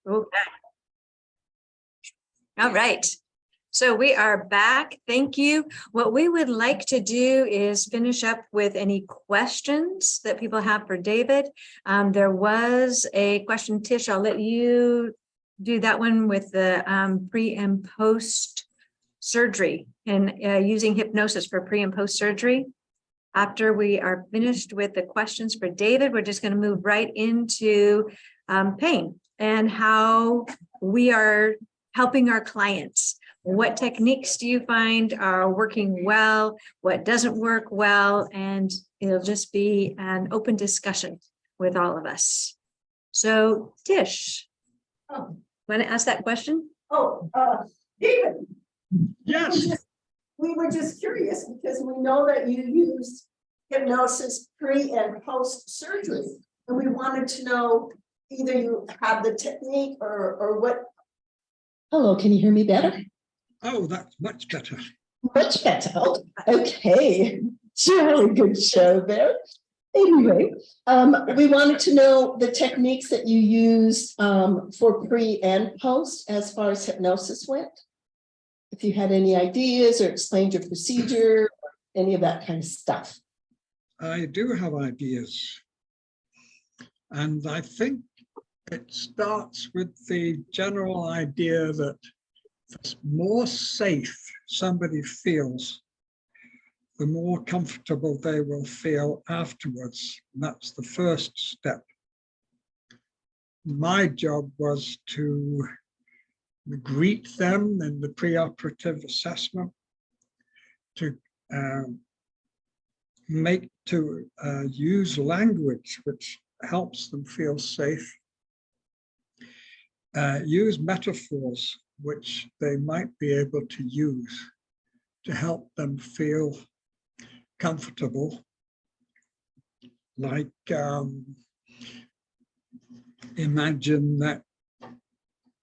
Okay. All right. So we are back. Thank you. What we would like to do is finish up with any questions that people have for David. There was a question, Tish, I'll let you do that one with the pre and post surgery and using hypnosis for pre and post surgery. After we are finished with the questions for David, we're just going to move right into pain and how we are helping our clients. What techniques do you find are working well? What doesn't work well? And it'll just be an open discussion with all of us. So Tish, want to ask that question? David. Yes. We were just curious because we know that you use hypnosis pre and post surgery. And we wanted to know either you have the technique or what. Hello, can you hear me better? Oh, that's much better. Much better. Okay. Really good show there. Anyway, we wanted to know the techniques that you use for pre and post as far as hypnosis went. If you had any ideas or explained your procedure, or any of that kind of stuff. I do have ideas. And I think it starts with the general idea that the more safe somebody feels, the more comfortable they will feel afterwards. And that's the first step. My job was to greet them in the preoperative assessment, to use language which helps them feel safe, use metaphors which they might be able to use to help them feel comfortable, like imagine that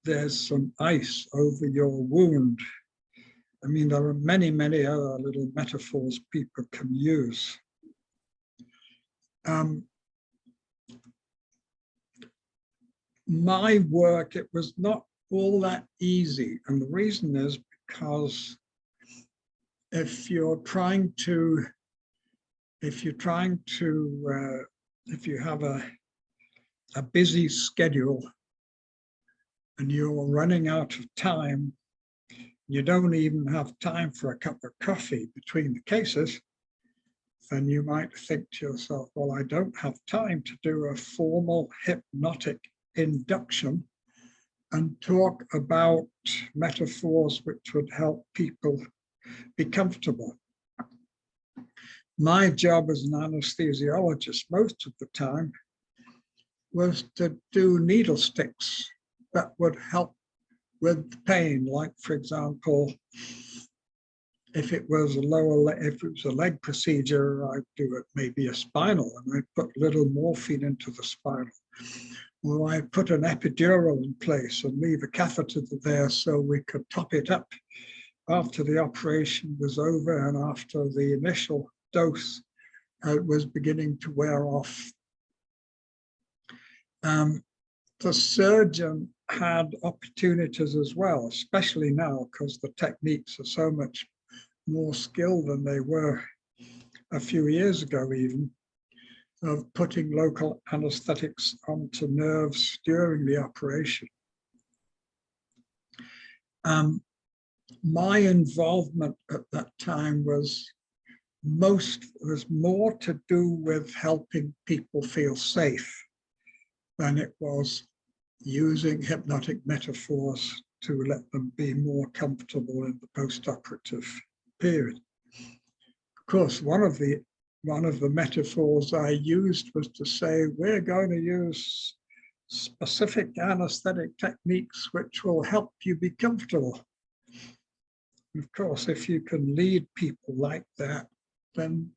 there's some ice over your wound. I mean, there are many, many other little metaphors people can use. My work, it was not all that easy. And the reason is because if you have a busy schedule and you're running out of time, you don't even have time for a cup of coffee between the cases, then you might think to yourself, well, I don't have time to do a formal hypnotic induction and talk about metaphors which would help people be comfortable. My job as an anesthesiologist most of the time was to do needle sticks that would help with pain. Like, for example, if it was a leg procedure, I'd do it maybe a spinal, and I'd put little morphine into the spinal. Or I put an epidural in place and leave a catheter there so we could top it up after the operation was over and after the initial dose was beginning to wear off. The surgeon had opportunities as well, especially now because the techniques are so much more skilled than they were a few years ago even, of putting local anesthetics onto nerves during the operation. My involvement at that time was more to do with helping people feel safe than it was using hypnotic metaphors to let them be more comfortable in the post-operative period. Of course, one of the metaphors I used was to say, we're going to use specific anesthetic techniques which will help you be comfortable. Of course, if you can lead people like that, then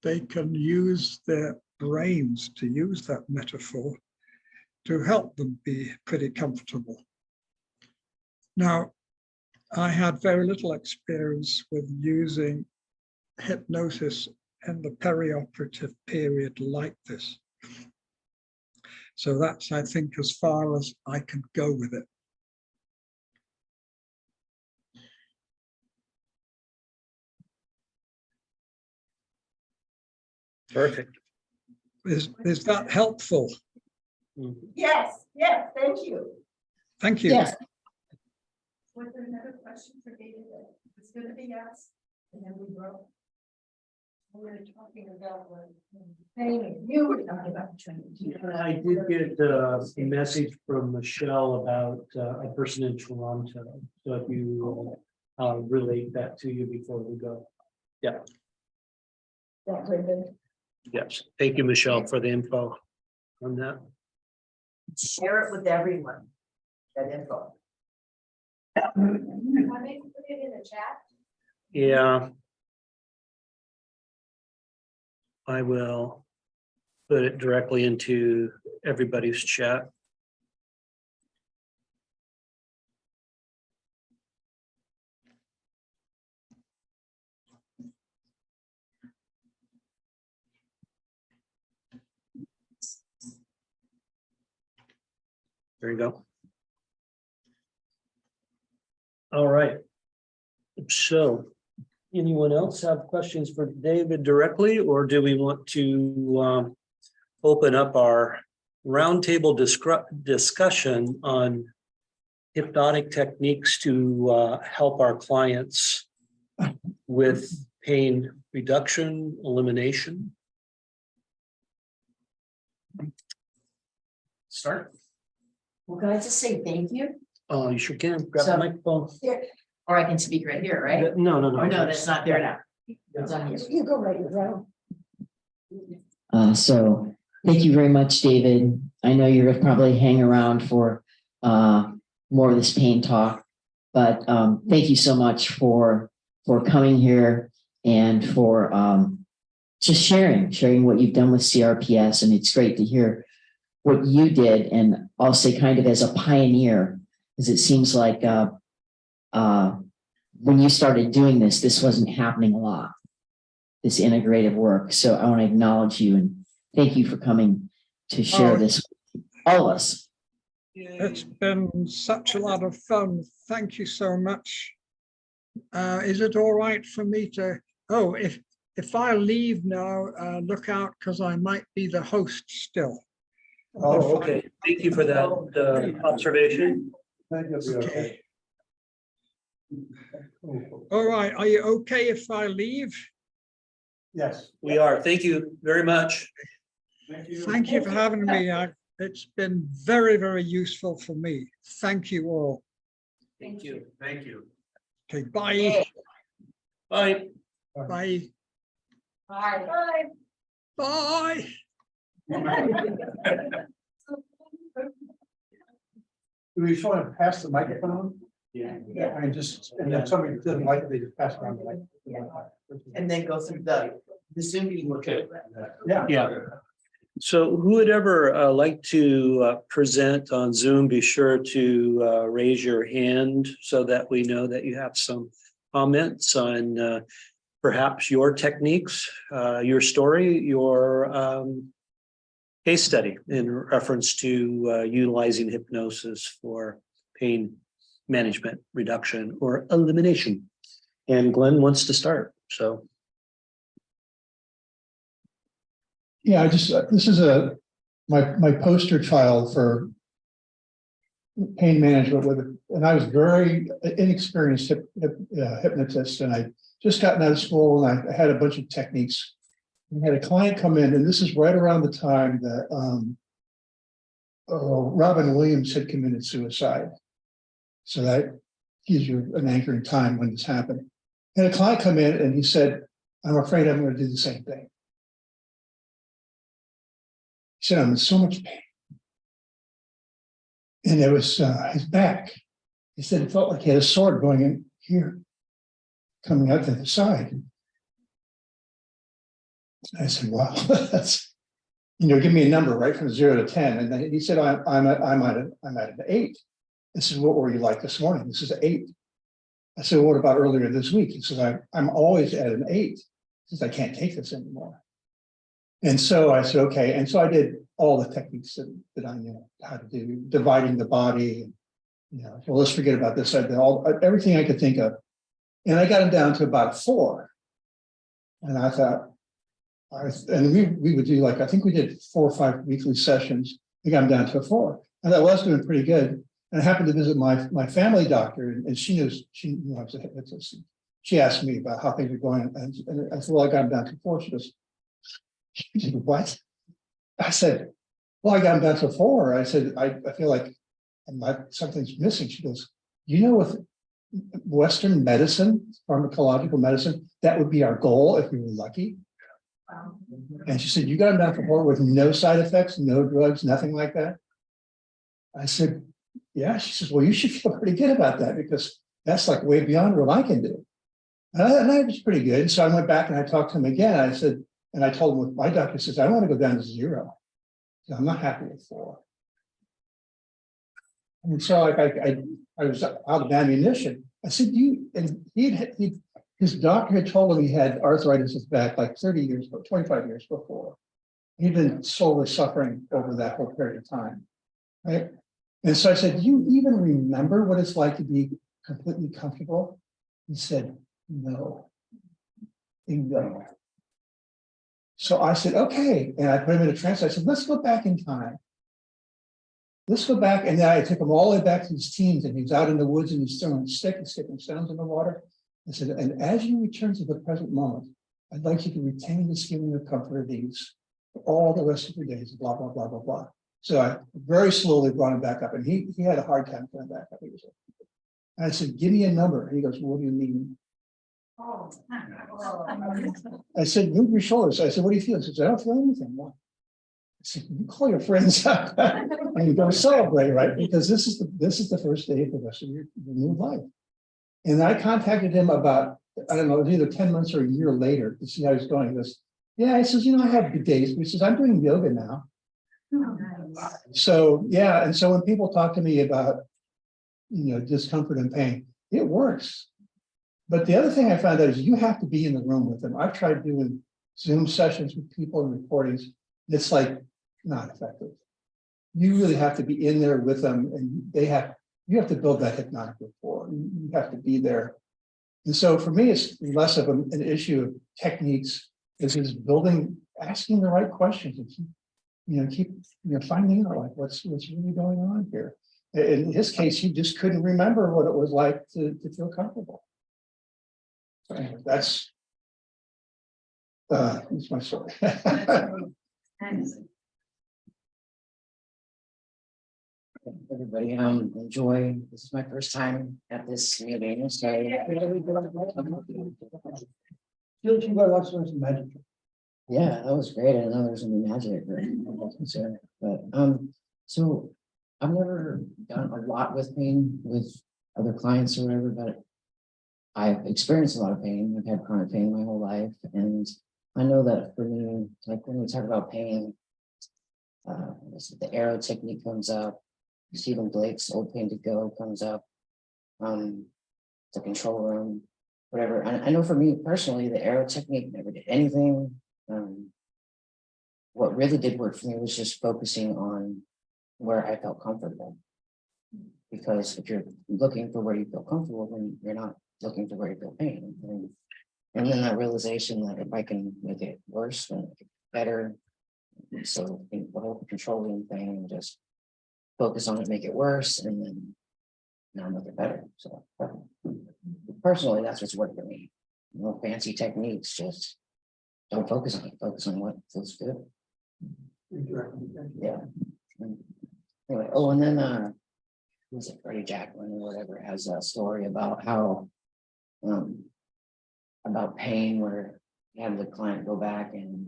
they can use their brains to use that metaphor to help them be pretty comfortable. Now, I had very little experience with using hypnosis in the perioperative period like this. So that's, I think, as far as I can go with it. Perfect. Is that helpful? Yes, yes, thank you. Thank you. Yes. Was there another question for David that was gonna be asked? And then we broke. We were talking about training. You were talking about training. I did get a message from Michelle about a person in Toronto. So if you relate that to you before we go. Yeah. That's very good. Yes. Thank you, Michelle, for the info on that. Share it with everyone. That info. I may put it in the chat. Yeah. I will put it directly into everybody's chat. There you go. All right. So, anyone else have questions for David directly, or do we want to open up our roundtable discussion on hypnotic techniques to help our clients with pain reduction, elimination? Start. Well, can I just say thank you? Oh, you sure can. Grab the So- microphone. Or I can speak right here, right? No, no, no. Or no, that's not there now. It's on here. You go right around. So thank you very much, David. I know you're gonna probably hang around for more of this pain talk, but thank you so much for coming here and for just sharing what you've done with CRPS. And it's great to hear what you did. And I'll say kind of as a pioneer, because it seems like when you started doing this, this wasn't happening a lot, this integrative work. So I want to acknowledge you and thank you for coming to share Oh. this with all of us. It's been such a lot of fun. Thank you so much. Is it all right for me to, if I leave now, look out, because I might be the host still. Oh, okay. Thank you for that observation. Okay. All right, are you okay if I leave? Yes, we are. Thank you very much. Thank you for having me. It's been very, very useful for me. Thank you all. Thank you. Thank you. Okay, bye. Bye. Bye. Bye. Bye. Do we just want to pass the microphone? Yeah. I mean, just, and if somebody doesn't like it, they just pass it around. And then go through the Zoom meeting. Okay. Yeah. Yeah. So who would ever like to present on Zoom, be sure to raise your hand so that we know that you have some comments on perhaps your techniques, your story, your case study in reference to utilizing hypnosis for pain management, reduction, or elimination. And Glenn wants to start, so. Yeah, I just, this is my poster child for pain management with, and I was very inexperienced hypnotist, and I just gotten out of school and I had a bunch of techniques. We had a client come in, and this is right around the time that Robin Williams had committed suicide. So that gives you an anchoring time when this happened. And a client come in and he said, "I'm afraid I'm going to do the same thing." He said, "I'm in so much pain." And it was his back. He said it felt like he had a sword going in here, coming out to the side. I said, "Wow, that's, give me a number right from 0 to 10." And then he said, I'm at an 8. I said, "What were you like this morning?" This is 8. I said, "What about earlier this week?" He said, I'm always at an 8. He says, "I can't take this anymore." And so I said, okay, and so I did all the techniques that I knew how to do, dividing the body. You know, well, let's forget about this. I did everything I could think of. And I got him down to about 4. And I thought, and we would do like, I think we did 4 or 5 weekly sessions. I got him down to 4. And I was doing pretty good. And I happened to visit my family doctor, and she knew I was a hypnotist. She asked me about how things were going. And I said, well, I got him down to 4. She goes, what? I said, well, I got him down to 4. I said, I feel like something's missing. She goes, you know, with Western medicine, pharmacological medicine, that would be our goal if we were lucky. And she said, you got him down to 4 with no side effects, no drugs, nothing like that. I said, yeah. She says, well, you should feel pretty good about that because that's like way beyond what I can do. And I was pretty good. So I went back and I talked to him again. I said, and I told him what my doctor says, I want to go down to 0. So I'm not happy with 4. And so like I was out of ammunition. I said, his doctor had told him he had arthritis in his back like 30 years, 25 years before. He'd been slowly suffering over that whole period of time. Right. And so I said, do you even remember what it's like to be completely comfortable? He said, no. Bingo. So I said, okay. And I put him in a trance. I said, let's go back in time. Let's go back. And then I took him all the way back to his teens, and he was out in the woods and he's throwing sticking stones in the water. I said, and as you return to the present moment, I'd like you to retain this feeling of comfort and ease for all the rest of your days, blah, blah, blah, blah, blah. So I very slowly brought him back up, and he had a hard time coming back up. I said, give me a number. And he goes, what do you mean? Oh. I said, move your shoulders. I said, what do you feel? He says, I don't feel anything. What? I said, you call your friends up and you go celebrate, right? Because this is the first day of the rest of your new life. And I contacted him about, I don't know, it was either 10 months or a year later to see how he's going. He goes, yeah, he says, I have good days, but he says, I'm doing yoga now. So, yeah. And so when people talk to me about, discomfort and pain, it works. But the other thing I found out is you have to be in the room with them. I've tried doing Zoom sessions with people and recordings. It's like not effective. You really have to be in there with them, and you have to build that hypnotic rapport. You have to be there. And so for me, it's less of an issue of techniques. It's asking the right questions and keep finding out like what's really going on here. In his case, he just couldn't remember what it was like to feel comfortable. So anyway, that's my story. Everybody, enjoy. This is my first time at this meeting, so. Yeah, that was great. I know there's gonna be magic, but so I've never done a lot with pain with other clients or whatever, but I've experienced a lot of pain. I've had chronic pain my whole life, and I know that for me, like when we talk about pain, the arrow technique comes up. Stephen Blake's Old Pain to Go comes up. The control room, whatever. I know for me personally, the arrow technique never did anything. What really did work for me was just focusing on where I felt comfortable. Because if you're looking for where you feel comfortable, then you're not looking for where you feel pain. And then that realization that if I can make it worse, then make it better. So the whole controlling thing, and just focus on it, make it worse, and then now make it better. So personally, that's what's worked for me. No fancy techniques, just don't focus on it. Focus on what feels good. Yeah. Anyway, and then was it Freddie Jacqueline or whatever has a story about how about pain, where you have the client go back and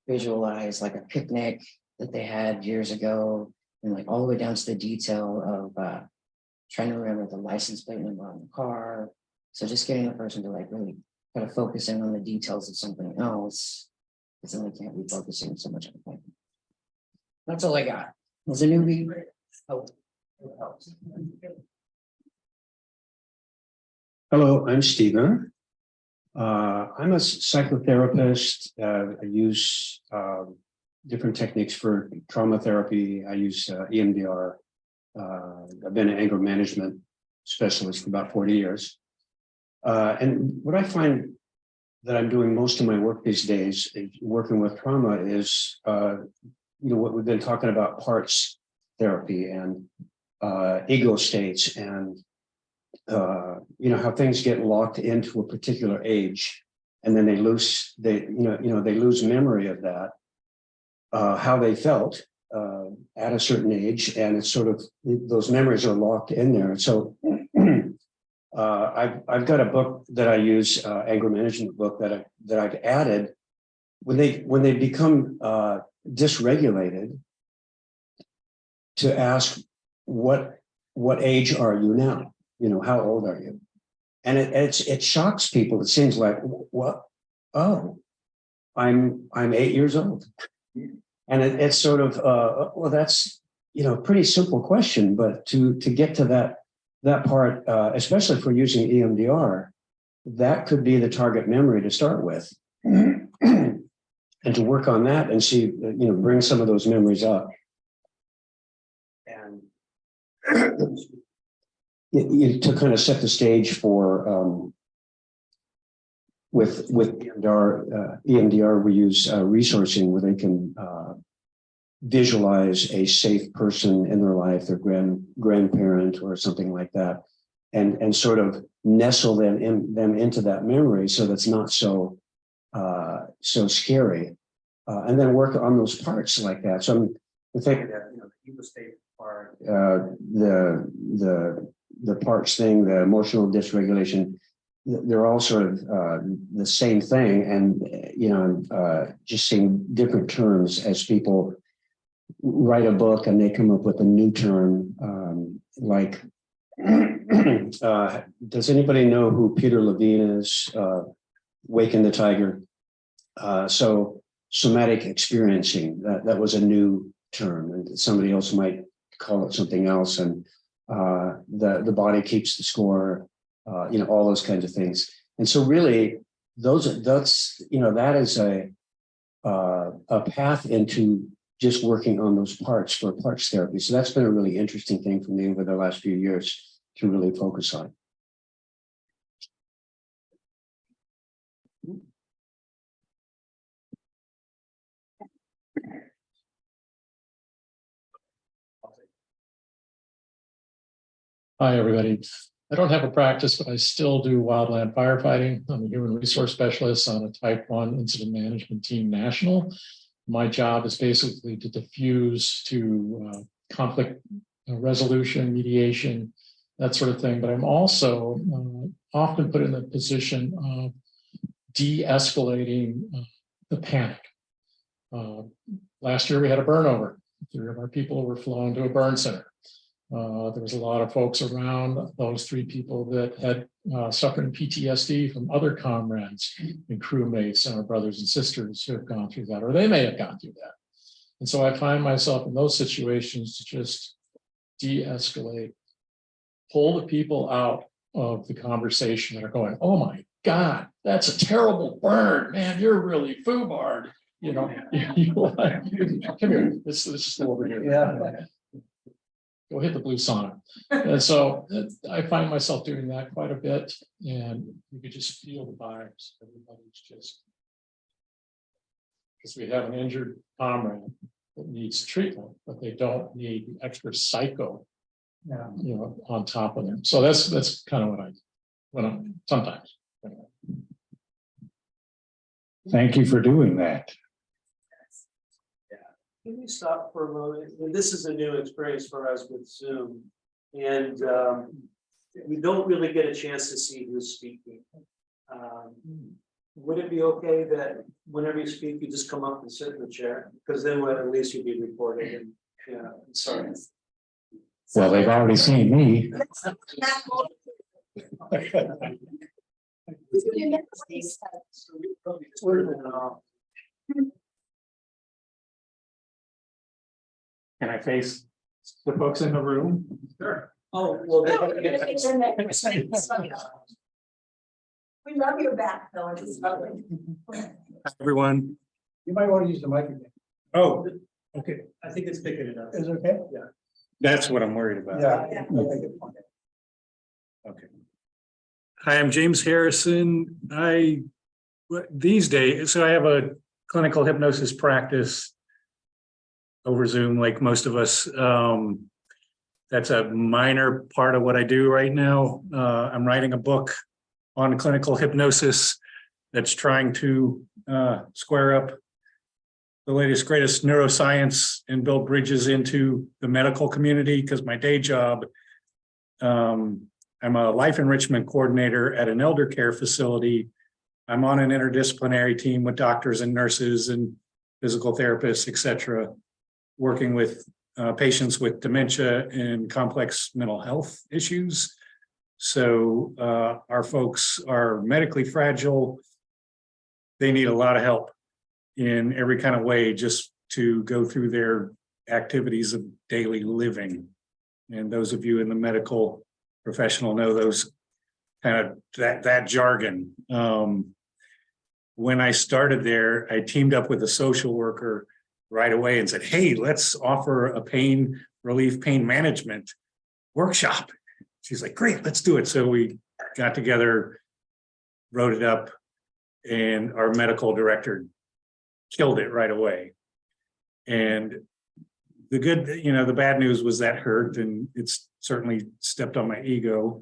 visualize like a picnic that they had years ago, and like all the way down to the detail of trying to remember the license plate number on the car. So just getting the person to like really kind of focus in on the details of something else, because then they can't be focusing so much on the pain. That's all I got. Was a newbie. Oh. Hello, I'm Stephen. I'm a psychotherapist. I use different techniques for trauma therapy. I use EMDR. I've been an anger management specialist for about 40 years. And what I find that I'm doing most of my work these days, working with trauma, is what we've been talking about, parts therapy and ego states, and how things get locked into a particular age, and then they lose memory of that, how they felt at a certain age, and it's sort of, those memories are locked in there. And so I've got a book that I use, anger management book that I've added when they become dysregulated, to ask what age are you now? How old are you? And it shocks people. It seems like, what? Oh, I'm 8 years old. And it's sort of well, that's pretty simple question, but to get to that part, especially if we're using EMDR, that could be the target memory to start with, and to work on that and see, bring some of those memories up. And to kind of set the stage for with EMDR, we use resourcing where they can visualize a safe person in their life, their grandparent or something like that, and sort of nestle them into that memory, so that's not so scary, and then work on those parts like that. So I'm thinking that the ego state part, the parts thing, the emotional dysregulation, they're all sort of the same thing, and just seeing different terms as people write a book and they come up with a new term, like does anybody know who Peter Levine is? Waking the Tiger. So somatic experiencing, that was a new term, and somebody else might call it something else, and the body keeps the score, all those kinds of things. And so really that is a path into just working on those parts for parts therapy. So that's been a really interesting thing for me over the last few years to really focus on. Hi, everybody. I don't have a practice, but I still do wildland firefighting. I'm a human resource specialist on a Type 1 incident management team national. My job is basically to diffuse to conflict resolution, mediation, that sort of thing. But I'm also often put in the position of de-escalating the panic. Last year we had a burnover. 3 of our people were flown to a burn center. There was a lot of folks around those 3 people that had suffered PTSD from other comrades and crewmates and our brothers and sisters who have gone through that, or they may have gone through that. And so I find myself in those situations to just de-escalate, pull the people out of the conversation that are going, oh my God, that's a terrible burn, man, you're really foobarred. Come here, let's just go over here. Yeah. Go hit the blue sauna. And so I find myself doing that quite a bit, and you could just feel the vibes. Everybody's just, because we have an injured comrade that needs treatment, but they don't need the extra psycho, on top of them. So that's kind of what I'm sometimes. Thank you for doing that. Can we stop for a moment? And this is a new experience for us with Zoom, and we don't really get a chance to see who's speaking. Would it be okay that whenever you speak, you just come up and sit in the chair? Because then at least you'll be recorded. And sorry. Well, they've already seen me. Can I face the folks in the room? Sure. Oh, well. We love you back, though. It's lovely. Everyone. You might want to use the mic again. Oh, okay. I think it's picking it up. Is it okay? That's what I'm worried about. Yeah. Okay. Hi, I'm James Harrison. These days, so I have a clinical hypnosis practice over Zoom, like most of us. That's a minor part of what I do right now. I'm writing a book on clinical hypnosis that's trying to square up the latest, greatest neuroscience and build bridges into the medical community, because my day job, I'm a life enrichment coordinator at an elder care facility. I'm on an interdisciplinary team with doctors and nurses and physical therapists, et cetera, working with patients with dementia and complex mental health issues. So our folks are medically fragile. They need a lot of help in every kind of way just to go through their activities of daily living. And those of you in the medical professional know those kind of that jargon. When I started there, I teamed up with a social worker right away and said, hey, let's offer a pain relief, pain management workshop. She's like, great, let's do it. So we got together, wrote it up, and our medical director killed it right away. And the good, the bad news was that hurt, and it's certainly stepped on my ego.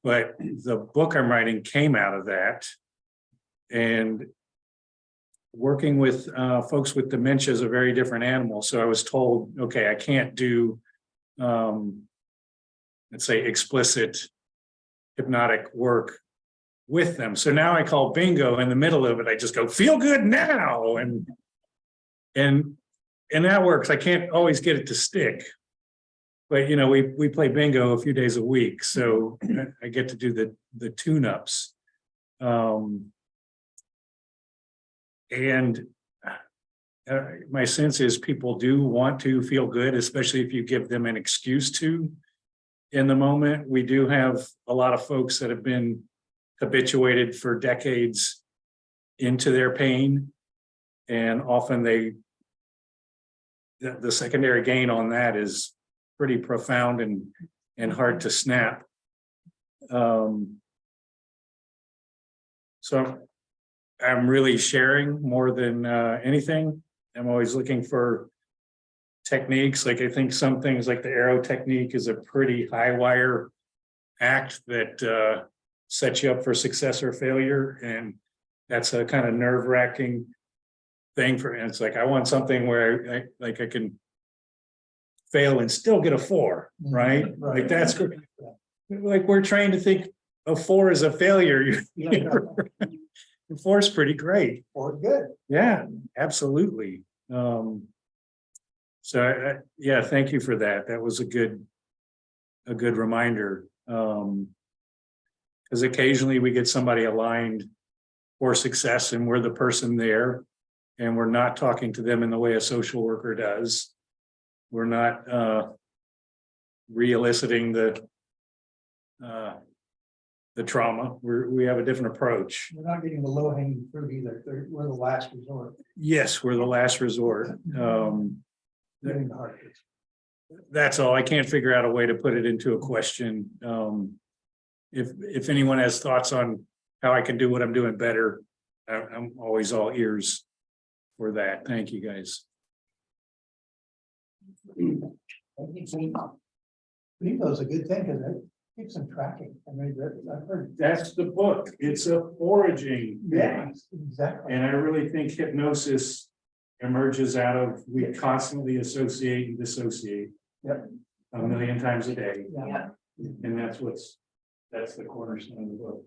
But the book I'm writing came out of that. And working with folks with dementia is a very different animal. So I was told, okay, I can't do, let's say, explicit hypnotic work with them. So now I call bingo in the middle of it. I just go, feel good now. And that works. I can't always get it to stick. But, we play bingo a few days a week. So I get to do the tune-ups. And my sense is people do want to feel good, especially if you give them an excuse to. In the moment, we do have a lot of folks that have been habituated for decades into their pain. And often the secondary gain on that is pretty profound and hard to snap. So I'm really sharing more than anything. I'm always looking for techniques. Like I think some things like the arrow technique is a pretty high wire act that sets you up for success or failure. And that's a kind of nerve-wracking thing and it's like, I want something where I can fail and still get a 4, right? Like that's good. Like we're trained to think a 4 is a failure. 4 is pretty great. Or good. Yeah, absolutely. So yeah, thank you for that. That was a good reminder. Because occasionally we get somebody aligned for success and we're the person there and we're not talking to them in the way a social worker does. We're not re-eliciting the trauma. We have a different approach. We're not getting the low hanging fruit either. We're the last resort. Yes, we're the last resort. Getting the hard case. That's all. I can't figure out a way to put it into a question. If anyone has thoughts on how I can do what I'm doing better, I'm always all ears for that. Thank you, guys. Bingo's a good thing because it keeps them tracking. I mean, I've heard. That's the book. It's a foraging. Yeah, exactly. And I really think hypnosis emerges out of, we constantly associate and dissociate. Yep. A million times a day. Yeah. And that's the cornerstone of the book.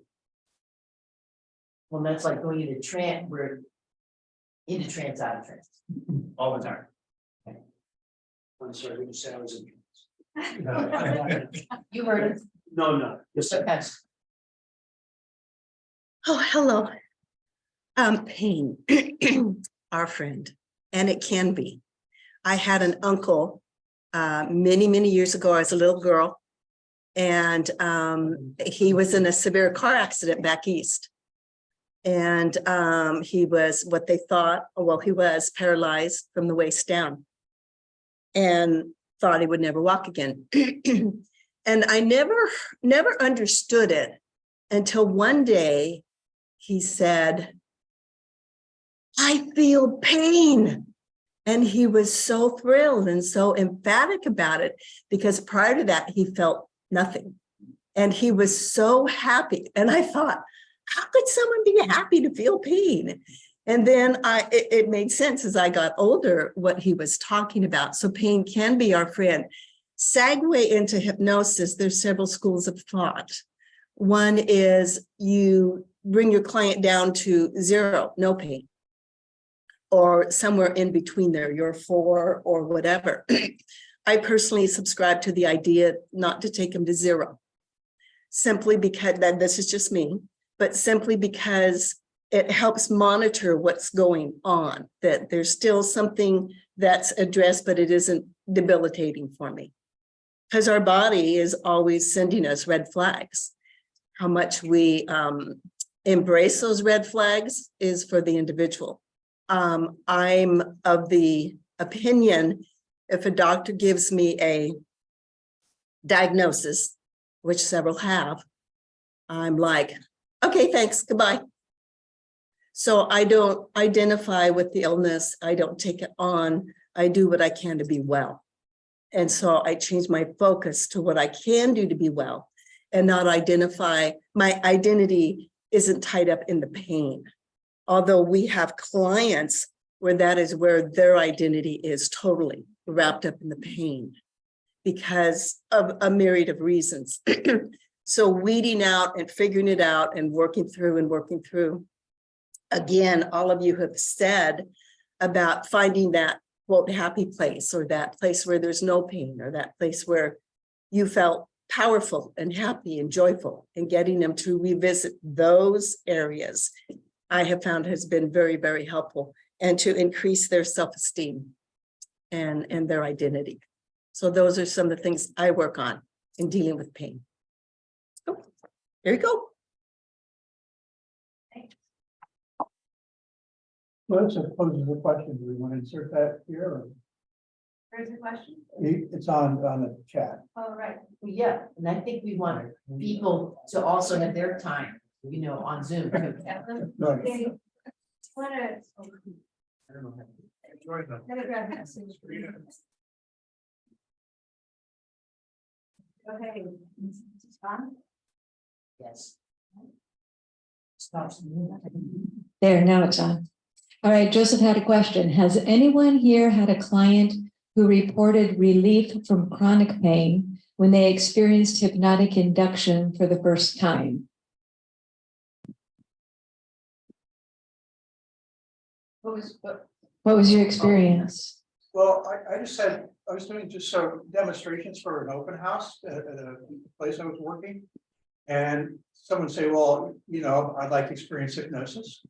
Well, that's like going into trance, we're into trance, out of trance. All the time. I'm sorry, when you said I was in. You heard it. No. Yes, sir. Yes. Oh, hello. Pain, our friend, and it can be. I had an uncle many, many years ago. I was a little girl, And he was in a severe car accident back east. And he was what they thought, well, he was paralyzed from the waist down and thought he would never walk again. And I never understood it until one day he said, "I feel pain." And he was so thrilled and so emphatic about it, because prior to that, he felt nothing. And he was so happy. And I thought, how could someone be happy to feel pain? And then it made sense as I got older what he was talking about. So pain can be our friend. Segue into hypnosis, there's several schools of thought. One is you bring your client down to 0, no pain, or somewhere in between there, you're 4 or whatever. I personally subscribe to the idea not to take them to 0, simply because, that this is just me, but simply because it helps monitor what's going on, that there's still something that's addressed, but it isn't debilitating for me. Because our body is always sending us red flags. How much we embrace those red flags is for the individual. I'm of the opinion, if a doctor gives me a diagnosis, which several have, I'm like, okay, thanks, goodbye. So I don't identify with the illness. I don't take it on. I do what I can to be well. And so I change my focus to what I can do to be well, and not identify, my identity isn't tied up in the pain. Although we have clients where that is where their identity is totally wrapped up in the pain because of a myriad of reasons. So weeding out and figuring it out and working through. Again, all of you have said about finding that quote happy place, or that place where there's no pain, or that place where you felt powerful and happy and joyful, and getting them to revisit those areas, I have found has been very, very helpful, and to increase their self-esteem and their identity. So those are some of the things I work on in dealing with pain. Oh, there you go. Well, that poses a question. Do we want to insert that here? Or There's a question. it's on the chat. All right. Well, yeah, and I think we want people to also have their time, on Zoom too. Right. Okay. Wanna- I don't know. Gotta grab that. Okay. John? Yes. There, now it's on. All right, Joseph had a question. Has anyone here had a client who reported relief from chronic pain when they experienced hypnotic induction for the first time? What was your experience? Well, I was doing just some demonstrations for an open house at a place I was working. And someone say, well, I'd like to experience hypnosis.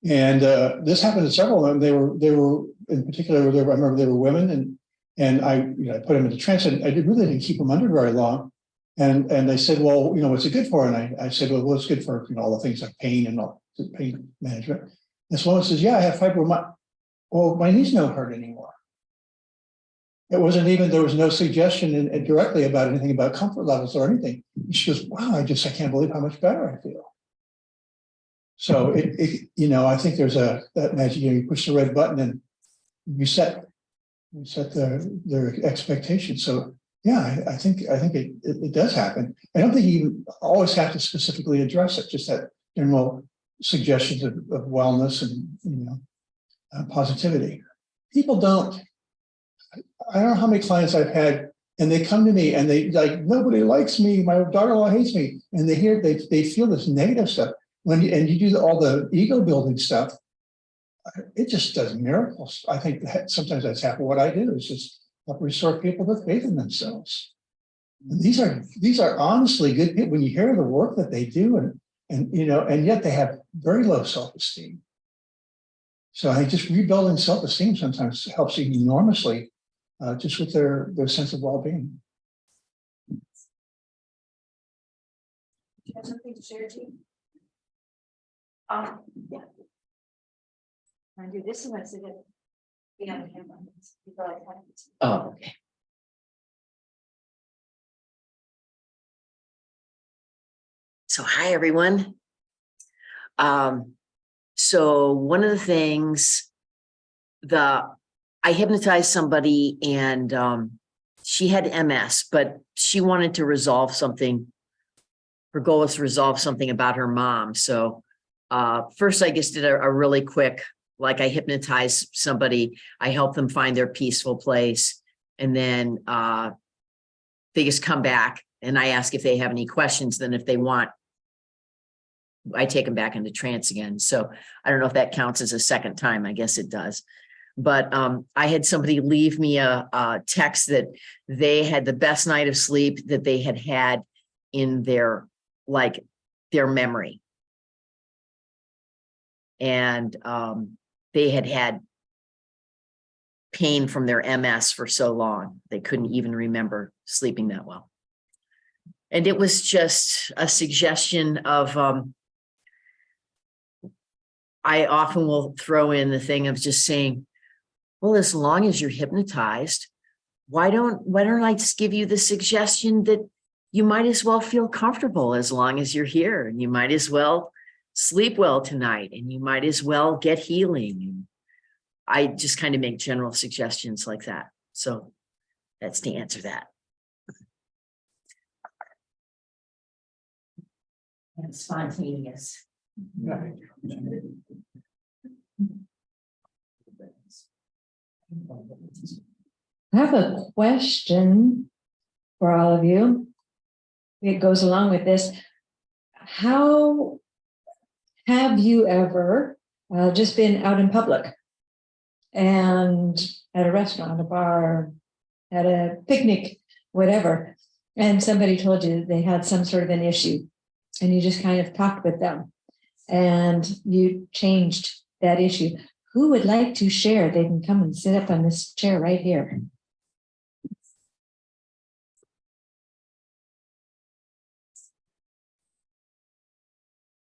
And this happened to several of them. They were in particular, I remember they were women, and I put them into trance, and I really didn't keep them under very long. And they said, well, what's it good for? And I said, well, it's good for all the things like pain and all pain management. This woman says, yeah, I have fibromyalgia. Well, my knees don't hurt anymore. It wasn't even, there was no suggestion directly about anything about comfort levels or anything. She goes, wow, I can't believe how much better I feel. So I think there's that magic, you push the red button and you set their expectations. So yeah, I think it does happen. I don't think you always have to specifically address it, just that general suggestions of wellness and positivity. People don't. I don't know how many clients I've had, and they come to me and they like, nobody likes me. My daughter-in-law hates me, and they feel this negative stuff. And you do all the ego building stuff, it just does miracles. I think that sometimes that's half of what I do, is just help restore people with faith in themselves. And these are honestly good people. When you hear the work that they do, and yet they have very low self-esteem. So I think just rebuilding self-esteem sometimes helps enormously, just with their sense of well-being. have something to share, Jean? Yeah. I do this one, so that we have a camera. Before I have it. Oh, okay. So hi, everyone. So one of the things I hypnotized somebody and she had MS, but she wanted to resolve something. Her goal was to resolve something about her mom. So first I just did a really quick, like I hypnotized somebody, I helped them find their peaceful place. And then they just come back and I ask if they have any questions. Then if they want, I take them back into trance again. So I don't know if that counts as a second time. I guess it does. But I had somebody leave me a text that they had the best night of sleep that they had had in their memory. And they had had pain from their MS for so long, they couldn't even remember sleeping that well. And it was just a suggestion of, I often will throw in the thing of just saying, well, as long as you're hypnotized, why don't I just give you the suggestion that you might as well feel comfortable as long as you're here, and you might as well sleep well tonight, and you might as well get healing. And I just kind of make general suggestions like that. So that's to answer that. And spontaneous. I have a question for all of you. It goes along with this. How have you ever just been out in public and at a restaurant, a bar, at a picnic, whatever, and somebody told you they had some sort of an issue and you just kind of talked with them and you changed that issue? Who would like to share? They can come and sit up on this chair right here.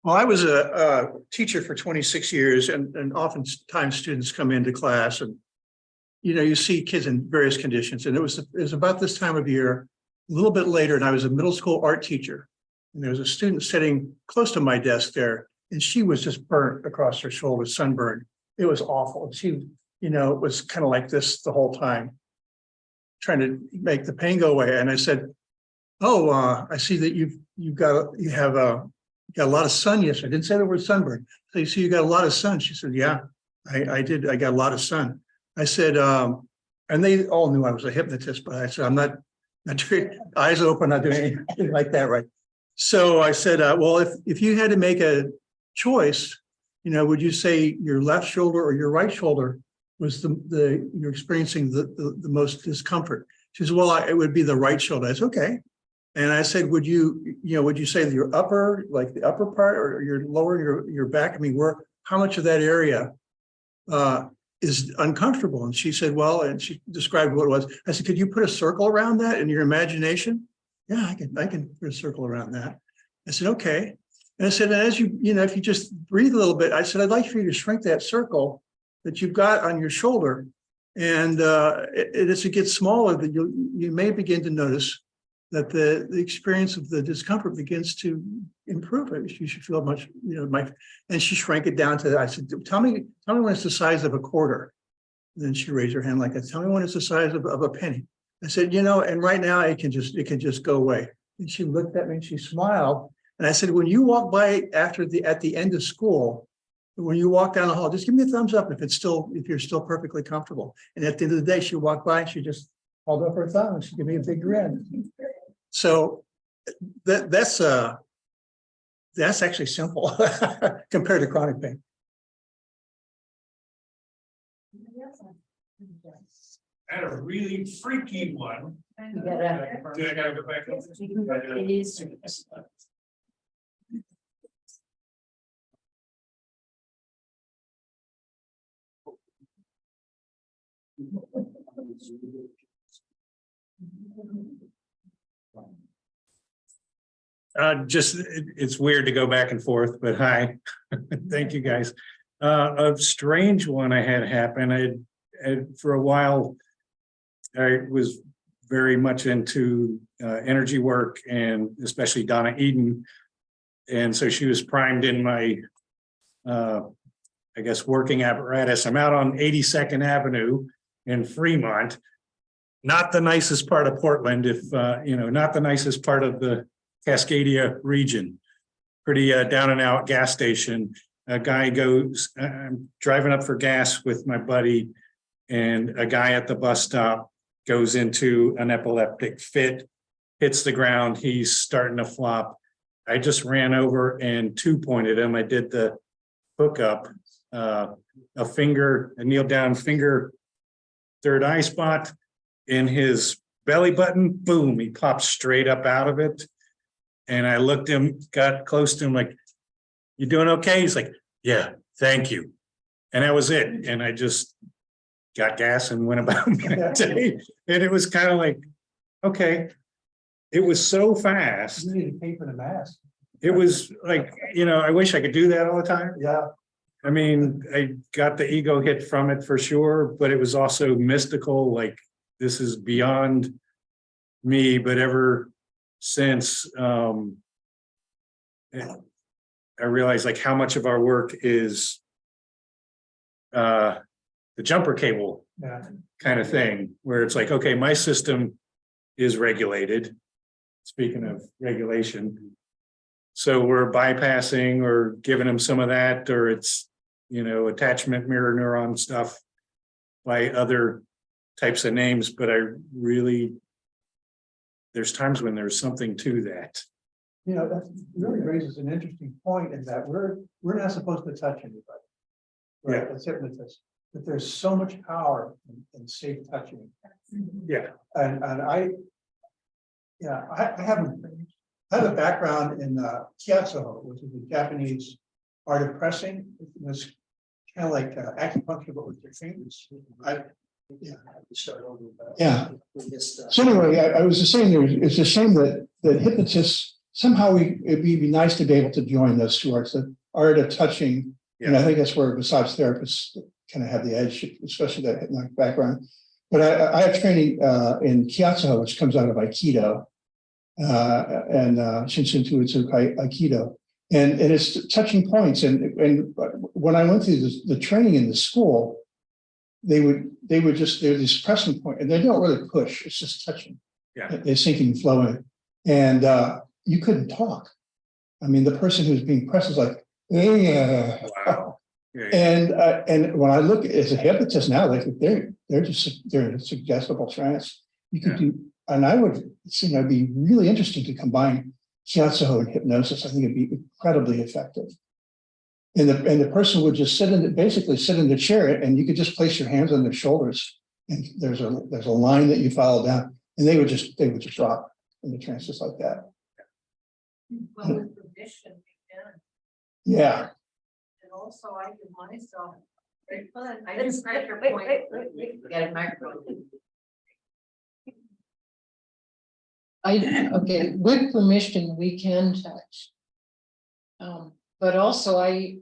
Well, I was a teacher for 26 years and oftentimes students come into class and, you know, you see kids in various conditions. And it was about this time of year, a little bit later, and I was a middle school art teacher. And there was a student sitting close to my desk there, and she was just burnt across her shoulder, sunburned. It was awful. She, you know, it was kind of like this the whole time, trying to make the pain go away. And I said, oh, I see that you have a lot of sun yesterday. I didn't say the word sunburn. So you see, you got a lot of sun. She said, yeah, I did. I got a lot of sun. I said, and they all knew I was a hypnotist, but I said, I'm not doing eyes open, not doing anything like that, right? So I said, well, if you had to make a choice, you know, would you say your left shoulder or your right shoulder was you're experiencing the most discomfort? She said, well, it would be the right shoulder. I said, okay. And I said, would you say that your upper, like the upper part, or your lower, your back? I mean, how much of that area is uncomfortable? And she said, well, and she described what it was. I said, could you put a circle around that in your imagination? Yeah, I can put a circle around that. I said, okay. And I said, and as if you just breathe a little bit, I said, I'd like for you to shrink that circle that you've got on your shoulder. And as it gets smaller, that you may begin to notice that the experience of the discomfort begins to improve. You should feel much, and she shrank it down to, I said, tell me when it's the size of a quarter. And then she raised her hand like that. Tell me when it's the size of a penny. I said, and right now it can just go away. And she looked at me and she smiled. And I said, when you walk by at the end of school, when you walk down the hall, just give me a thumbs up if you're still perfectly comfortable. And at the end of the day, she walked by and she just held up her thumb and she gave me a big grin. So that's actually simple compared to chronic pain. I had a really freaky one. You gotta- Do I gotta go back? Please. Just, it's weird to go back and forth, but hi. Thank you, guys. A strange one I had happen. For a while, I was very much into energy work and especially Donna Eden. And so she was primed in my, I guess, working apparatus. I'm out on 82nd Avenue in Fremont. Not the nicest part of Portland, if, not the nicest part of the Cascadia region. Pretty down and out gas station. A guy goes, I'm driving up for gas with my buddy, and a guy at the bus stop goes into an epileptic fit, hits the ground. He's starting to flop. I just ran over and two-pointed him. I did the hookup, a kneel down finger, third eye spot in his belly button. Boom, he popped straight up out of it. And I got close to him like, "You doing okay?" He's like, "Yeah, thank you." And that was it. And I just got gas and went about my day. And it was kind of like, okay. It was so fast. You need to pay for the mask. It was like, I wish I could do that all the time. Yeah. I mean, I got the ego hit from it for sure, but it was also mystical, like this is beyond me. But ever since, I realized like how much of our work is the jumper cable kind of thing, where it's like, okay, my system is regulated. Speaking of regulation. So we're bypassing or giving them some of that, or it's, attachment mirror neuron stuff by other types of names. But there's times when there's something to that. That really raises an interesting point in that we're not supposed to touch anybody. Right, as hypnotists, but there's so much power in safe touching. Yeah. And I have a background in Kiatsuho, which is a Japanese art of pressing. It's kind of like acupuncture, but with your fingers. So anyway, I was just saying, it's a shame that hypnotists, somehow it'd be nice to be able to join those two arts, the art of touching. And I think that's where massage therapists kind of have the edge, especially that hypnotic background. But I have training in Kiatsuho, which comes out of Aikido, and Shinshin Tuitsu Aikido, and it's touching points. And when I went through the training in the school, they're this pressing point, and they don't really push. It's just touching. Yeah, they're sinking, flowing, and you couldn't talk. I mean, the person who's being pressed is like, wow. And when I look as a hypnotist now, they're in a suggestible trance. You could do, and I would see it'd be really interesting to combine Kiatsuho and hypnosis. I think it'd be incredibly effective. And the person would just basically sit in the chair, and you could just place your hands on their shoulders, and there's a line that you follow down, and they would just drop in the trance just like that. Well, with permission, we can. Yeah. And also I give myself great fun. I Wait, just pressure wait, point. wait. Got a microphone. Okay, with permission, we can touch. But also I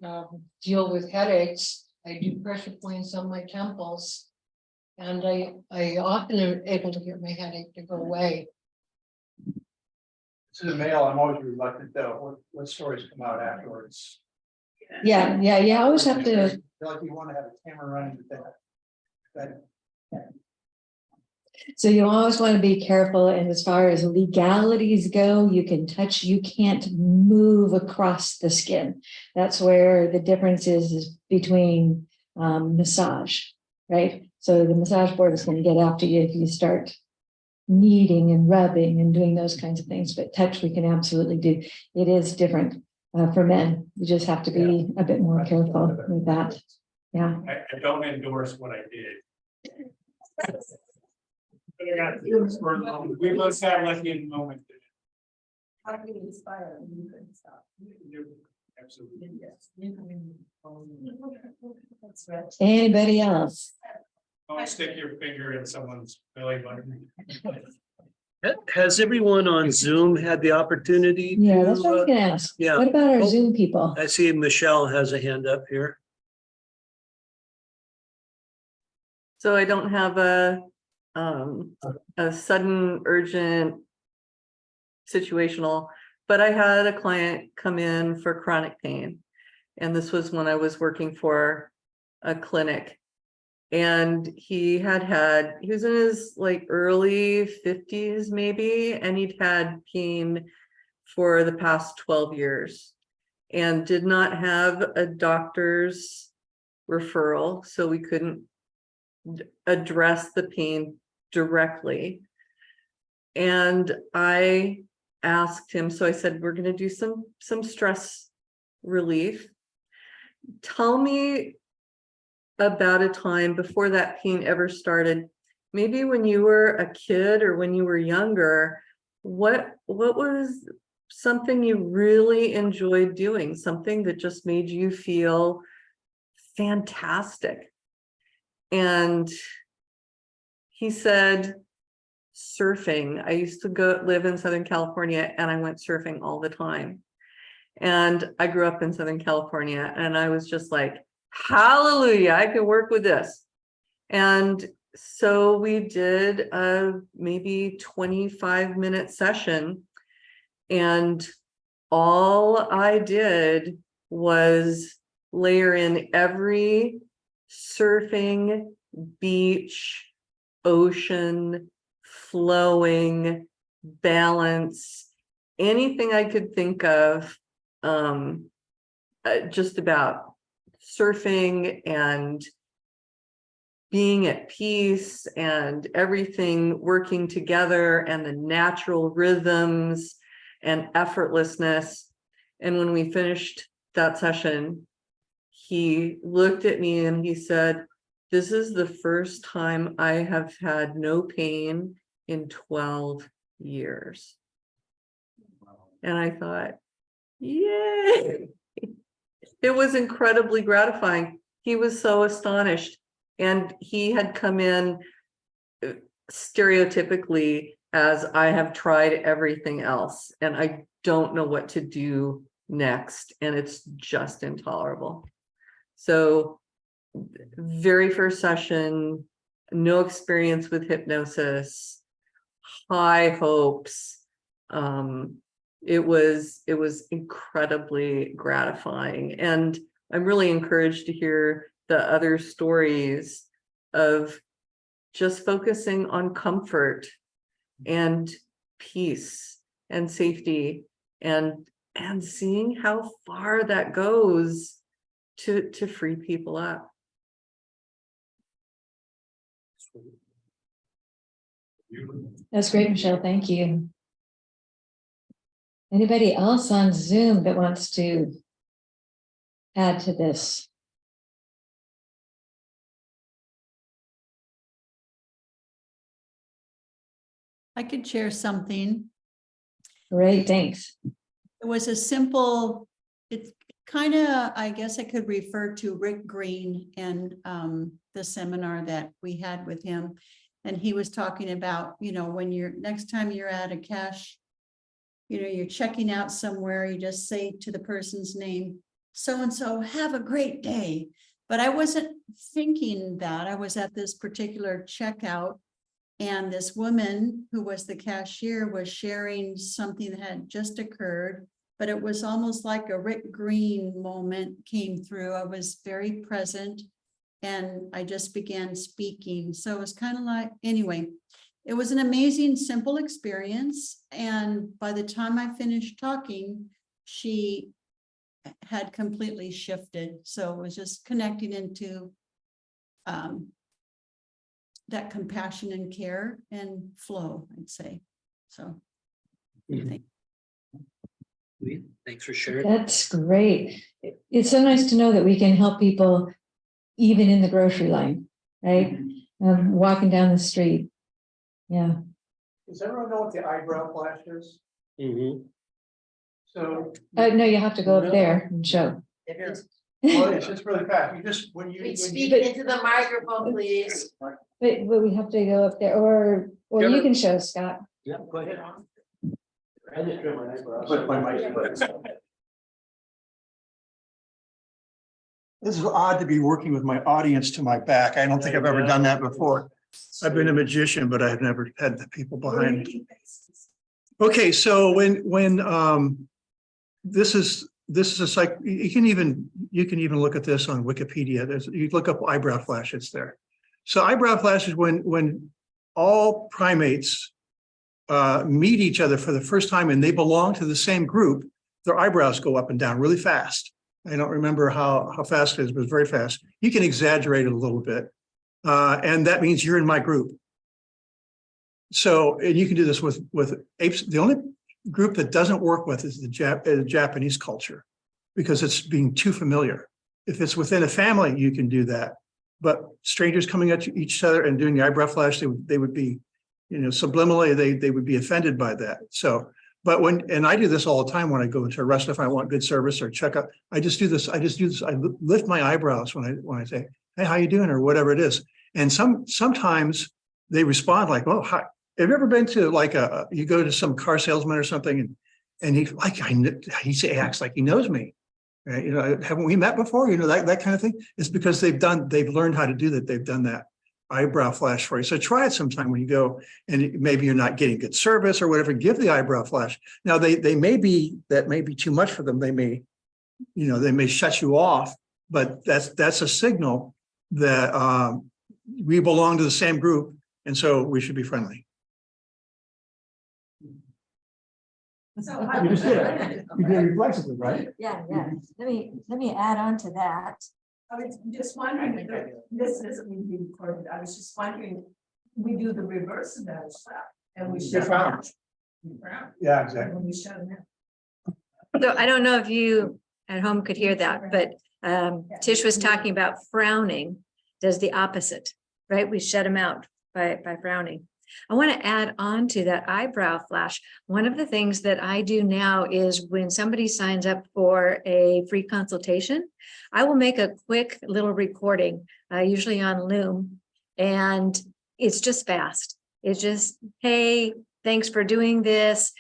deal with headaches. I do pressure points on my temples. And I often am able to get my headache to go away. To the male, I'm always reluctant though. What stories come out afterwards? Yeah, you always have to, I feel like you want to have a camera running with that. so you always want to be careful. And as far as legalities go, you can touch, you can't move across the skin. That's where the difference is between massage, right? So the massage board is going to get after you if you start kneading and rubbing and doing those kinds of things, but touch we can absolutely do. It is different for men. You just have to be a bit more careful with that. Yeah. I don't endorse what I did. We both got lucky in the moment. How can you inspire and you couldn't stop? Absolutely. Yes. That's right. Anybody else? Don't stick your finger in someone's belly button. Has everyone on Zoom had the opportunity to? Yeah, that's what I was gonna ask. yeah. What about our Oh. Zoom people? I see Michelle has a hand up here. So I don't have a sudden urgent situational, but I had a client come in for chronic pain. And this was when I was working for a clinic. And he was in his like early 50s maybe, and he'd had pain for the past 12 years and did not have a doctor's referral, so we couldn't address the pain directly. And I asked him, so I said, we're going to do some stress relief. Tell me about a time before that pain ever started, maybe when you were a kid or when you were younger, what was something you really enjoyed doing, something that just made you feel fantastic? And he said, surfing. I used to live in Southern California, and I went surfing all the time. And I grew up in Southern California, and I was just like, hallelujah, I can work with this. And so we did a maybe 25-minute session, and all I did was layer in every surfing, beach, ocean, flowing, balance, anything I could think of, just about surfing and being at peace and everything working together and the natural rhythms and effortlessness. And when we finished that session, he looked at me and he said, this is the first time I have had no pain in 12 years. And I thought, yay. It was incredibly gratifying. He was so astonished. And he had come in stereotypically as I have tried everything else and I don't know what to do next. And it's just intolerable. So very first session, no experience with hypnosis, high hopes. It was incredibly gratifying. And I'm really encouraged to hear the other stories of just focusing on comfort and peace and safety and seeing how far that goes to free people up. That's great, Michelle. Thank you. Anybody else on Zoom that wants to add to this? I could share something. Great, thanks. It was a simple, it's kind of, I guess I could refer to Rick Green and the seminar that we had with him. And he was talking about, when next time you're at a cash, you're checking out somewhere, you just say to the person's name, so-and-so, have a great day. But I wasn't thinking that. I was at this particular checkout, and this woman who was the cashier was sharing something that had just occurred, but it was almost like a Rick Green moment came through. I was very present and I just began speaking. So it was kind of like, anyway, it was an amazing, simple experience. And by the time I finished talking, she had completely shifted. So it was just connecting into that compassion and care and flow, I'd say. So Thanks for sharing. That's great. It's so nice to know that we can help people even in the grocery line, right? Walking down the street. Yeah. Does everyone know what the eyebrow flash is? Mm-hmm. So, No, you have to go up there and show. well, it's just really fast. You just, when you Speak into the microphone, please. But we have to go up there, or you can show, Scott. Yeah, go ahead. This is odd to be working with my audience to my back. I don't think I've ever done that before. I've been a magician, but I've never had the people behind me. Okay, so when this is a psych, you can even look at this on Wikipedia. You look up eyebrow flash, it's there. So eyebrow flash is when all primates meet each other for the first time and they belong to the same group, their eyebrows go up and down really fast. I don't remember how fast it is, but it's very fast. You can exaggerate it a little bit. And that means you're in my group. So, and you can do this with apes. The only group that doesn't work with is the Japanese culture, because it's being too familiar. If it's within a family, you can do that. But strangers coming at each other and doing the eyebrow flash, they would be, subliminally, they would be offended by that. So, but and I do this all the time when I go into a restaurant, if I want good service or check up, I just do this. I lift my eyebrows when I say, hey, how you doing? Or whatever it is. And sometimes they respond like, oh, hi. Have you ever been to like you go to some car salesman or something and he acts like he knows me. Right? Haven't we met before? That kind of thing. It's because they've learned how to do that. They've done that eyebrow flash for you. So try it sometime when you go and maybe you're not getting good service or whatever, give the eyebrow flash. Now that may be too much for them. They may shut you off, but that's a signal that we belong to the same group. And so we should be friendly. You just did it. You did it reflexively, right? Yeah. Let me add on to that. I was just wondering, this isn't being recorded, I was just wondering, we do the reverse of that as well, and we shut them out. Yeah, exactly. When we shut them out. So I don't know if you at home could hear that, but Tish was talking about frowning does the opposite, right? We shut them out by frowning. I want to add on to that eyebrow flash. One of the things that I do now is when somebody signs up for a free consultation, I will make a quick little recording, usually on Loom, and it's just fast. It's just, hey, thanks for doing this.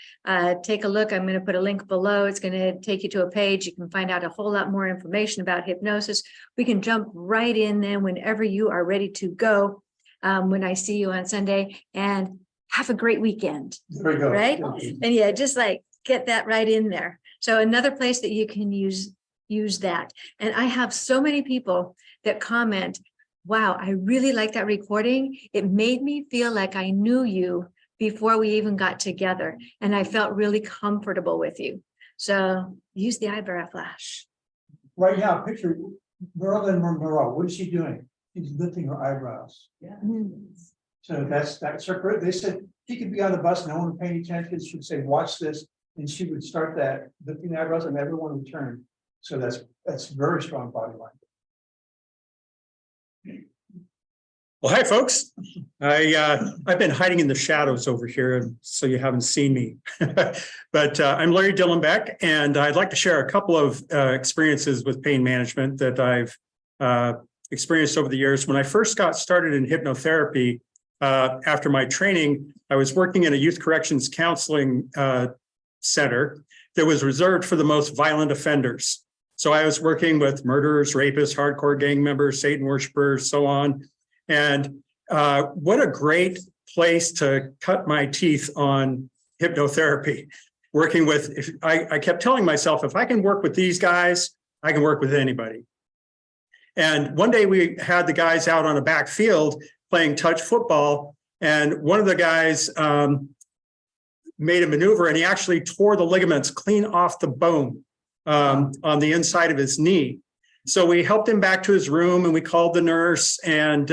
Take a look. I'm going to put a link below. It's going to take you to a page. You can find out a whole lot more information about hypnosis. We can jump right in then whenever you are ready to go. When I see you on Sunday, and have a great weekend. There we go. Right? And yeah, just like get that right in there. So another place that you can use that. And I have so many people that comment, wow, I really like that recording. It made me feel like I knew you before we even got together. And I felt really comfortable with you. So use the eyebrow flash. Right now, picture Marilyn Monroe. What is she doing? She's lifting her eyebrows. Yeah. So that's her. They said she could be on the bus, no one would pay any attention. She would say, watch this. And she would start that lifting the eyebrows and everyone would turn. So that's very strong body language. Well, hi, folks. I've been hiding in the shadows over here, so you haven't seen me. But I'm Larry Dillenbeck, and I'd like to share a couple of experiences with pain management that I've experienced over the years. When I first got started in hypnotherapy, after my training, I was working in a youth corrections counseling center that was reserved for the most violent offenders. So I was working with murderers, rapists, hardcore gang members, Satan worshipers, so on. And what a great place to cut my teeth on hypnotherapy. Working with, I kept telling myself, if I can work with these guys, I can work with anybody. And one day we had the guys out on a back field playing touch football, and one of the guys made a maneuver and he actually tore the ligaments clean off the bone on the inside of his knee. So we helped him back to his room and we called the nurse, and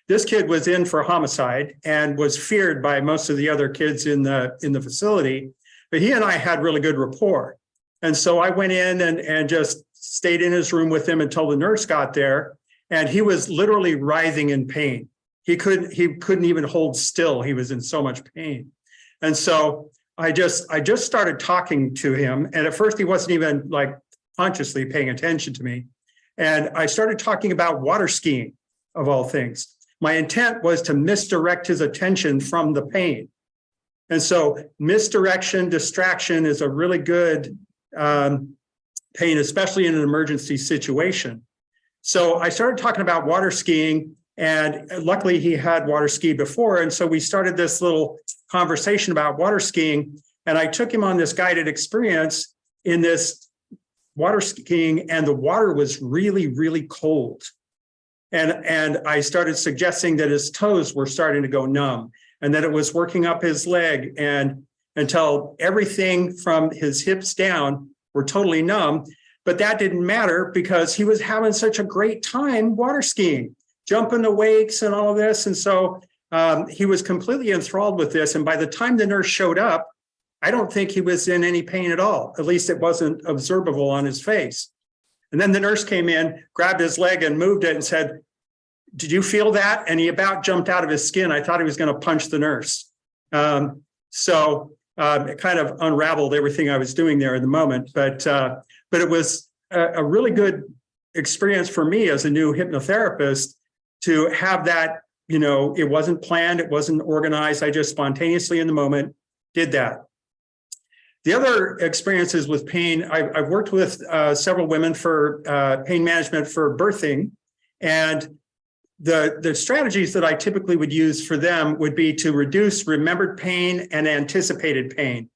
this kid was in for homicide and was feared by most of the other kids in the facility, but he and I had really good rapport. And so I went in and just stayed in his room with him until the nurse got there, and he was literally writhing in pain. He couldn't even hold still. He was in so much pain. And so I just started talking to him. And at first he wasn't even like consciously paying attention to me. And I started talking about water skiing, of all things. My intent was to misdirect his attention from the pain. And so misdirection, distraction is a really good pain, especially in an emergency situation. So I started talking about water skiing, and luckily he had water ski before. And so we started this little conversation about water skiing, and I took him on this guided experience in this water skiing, and the water was really, really cold. And I started suggesting that his toes were starting to go numb, and that it was working up his leg, and until everything from his hips down were totally numb. But that didn't matter because he was having such a great time water skiing, jumping the wakes and all of this. And so he was completely enthralled with this. And by the time the nurse showed up, I don't think he was in any pain at all. At least it wasn't observable on his face. And then the nurse came in, grabbed his leg and moved it and said, "Did you feel that?" And he about jumped out of his skin. I thought he was going to punch the nurse. It kind of unraveled everything I was doing there in the moment. But it was a really good experience for me as a new hypnotherapist to have that. You know, it wasn't planned, it wasn't organized. I just spontaneously in the moment did that. The other experiences with pain, I've worked with several women for pain management for birthing, and the strategies that I typically would use for them would be to reduce remembered pain and anticipated pain,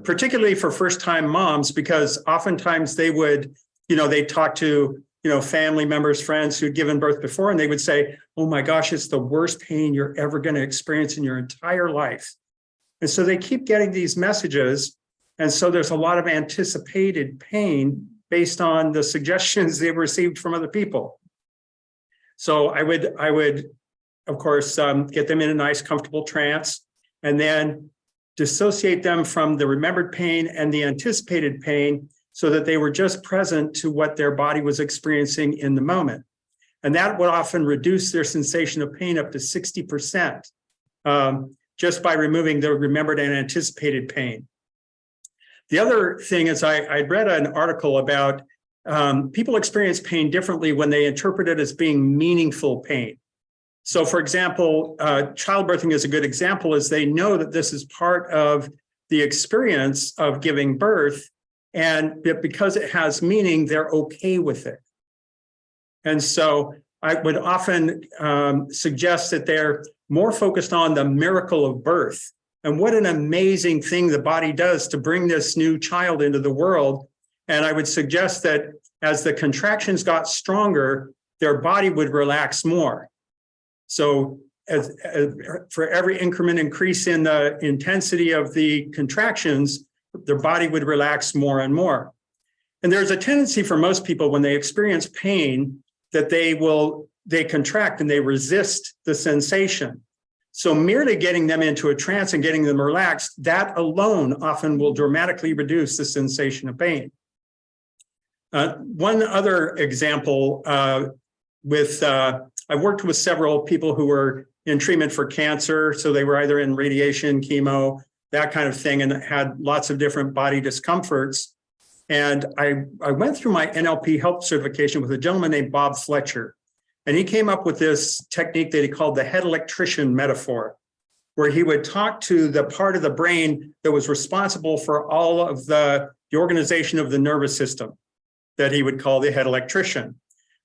particularly for first-time moms, because oftentimes they would, they'd talk to, family members, friends who'd given birth before, and they would say, "Oh my gosh, it's the worst pain you're ever going to experience in your entire life." And so they keep getting these messages. And so there's a lot of anticipated pain based on the suggestions they've received from other people. So I would, of course, get them in a nice, comfortable trance, and then dissociate them from the remembered pain and the anticipated pain so that they were just present to what their body was experiencing in the moment. And that would often reduce their sensation of pain up to 60%, just by removing the remembered and anticipated pain. The other thing is I read an article about people experience pain differently when they interpret it as being meaningful pain. So, for example, childbirthing is a good example, as they know that this is part of the experience of giving birth, and because it has meaning, they're okay with it. And so I would often suggest that they're more focused on the miracle of birth and what an amazing thing the body does to bring this new child into the world. And I would suggest that as the contractions got stronger, their body would relax more. So as for every increment increase in the intensity of the contractions, their body would relax more and more. And there's a tendency for most people when they experience pain that they contract and they resist the sensation. So merely getting them into a trance and getting them relaxed, that alone often will dramatically reduce the sensation of pain. One other example I've worked with several people who were in treatment for cancer. So they were either in radiation, chemo, that kind of thing, and had lots of different body discomforts. And I went through my NLP health certification with a gentleman named Bob Fletcher. And he came up with this technique that he called the head electrician metaphor, where he would talk to the part of the brain that was responsible for all of the organization of the nervous system, that he would call the head electrician.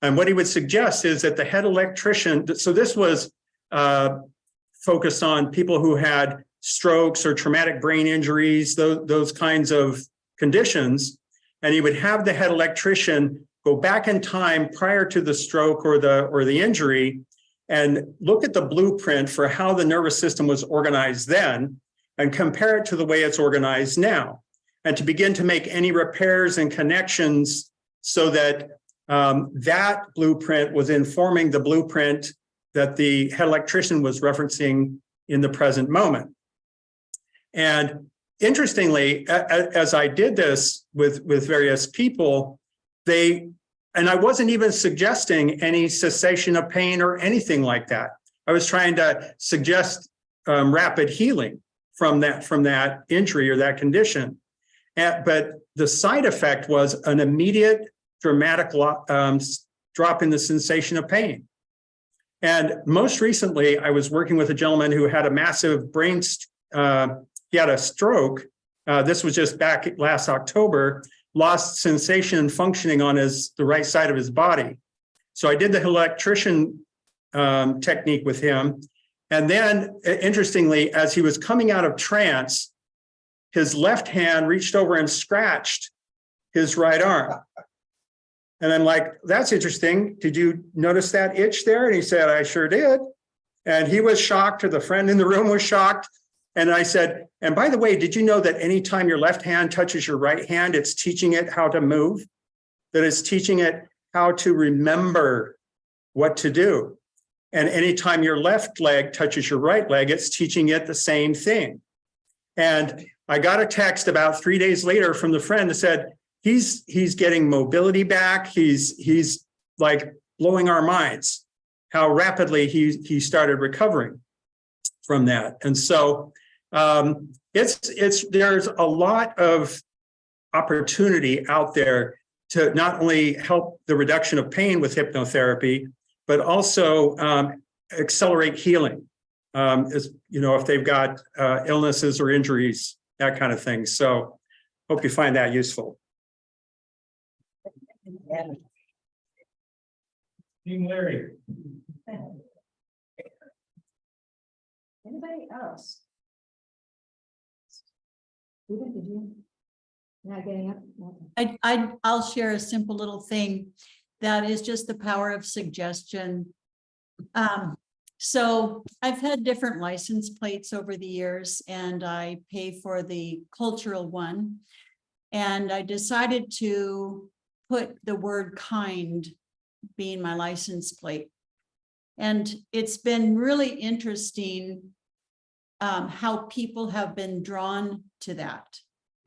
And what he would suggest is that the head electrician, so this was focused on people who had strokes or traumatic brain injuries, those kinds of conditions. And he would have the head electrician go back in time prior to the stroke or the injury and look at the blueprint for how the nervous system was organized then and compare it to the way it's organized now, and to begin to make any repairs and connections so that that blueprint was informing the blueprint that the head electrician was referencing in the present moment. And interestingly, as I did this with various people, and I wasn't even suggesting any cessation of pain or anything like that. I was trying to suggest rapid healing from that injury or that condition. But the side effect was an immediate dramatic drop in the sensation of pain. And most recently, I was working with a gentleman who had a massive brain he had a stroke. This was just back last October, lost sensation and functioning on the right side of his body. So I did the electrician technique with him. And then interestingly, as he was coming out of trance, his left hand reached over and scratched his right arm. And I'm like, that's interesting. Did you notice that itch there? And he said, I sure did. And he was shocked, or the friend in the room was shocked. And I said, and by the way, did you know that anytime your left hand touches your right hand, it's teaching it how to move? That it's teaching it how to remember what to do. And anytime your left leg touches your right leg, it's teaching it the same thing. And I got a text about 3 days later from the friend that said, he's getting mobility back. He's like blowing our minds how rapidly he started recovering from that. And so there's a lot of opportunity out there to not only help the reduction of pain with hypnotherapy, but also accelerate healing. As you know, if they've got illnesses or injuries, that kind of thing. So hope you find that useful. Team Larry. Anybody else? Stephen, did you? Not getting up? No. I'll share a simple little thing that is just the power of suggestion. So I've had different license plates over the years, and I pay for the cultural one. And I decided to put the word kind being my license plate. And it's been really interesting how people have been drawn to that.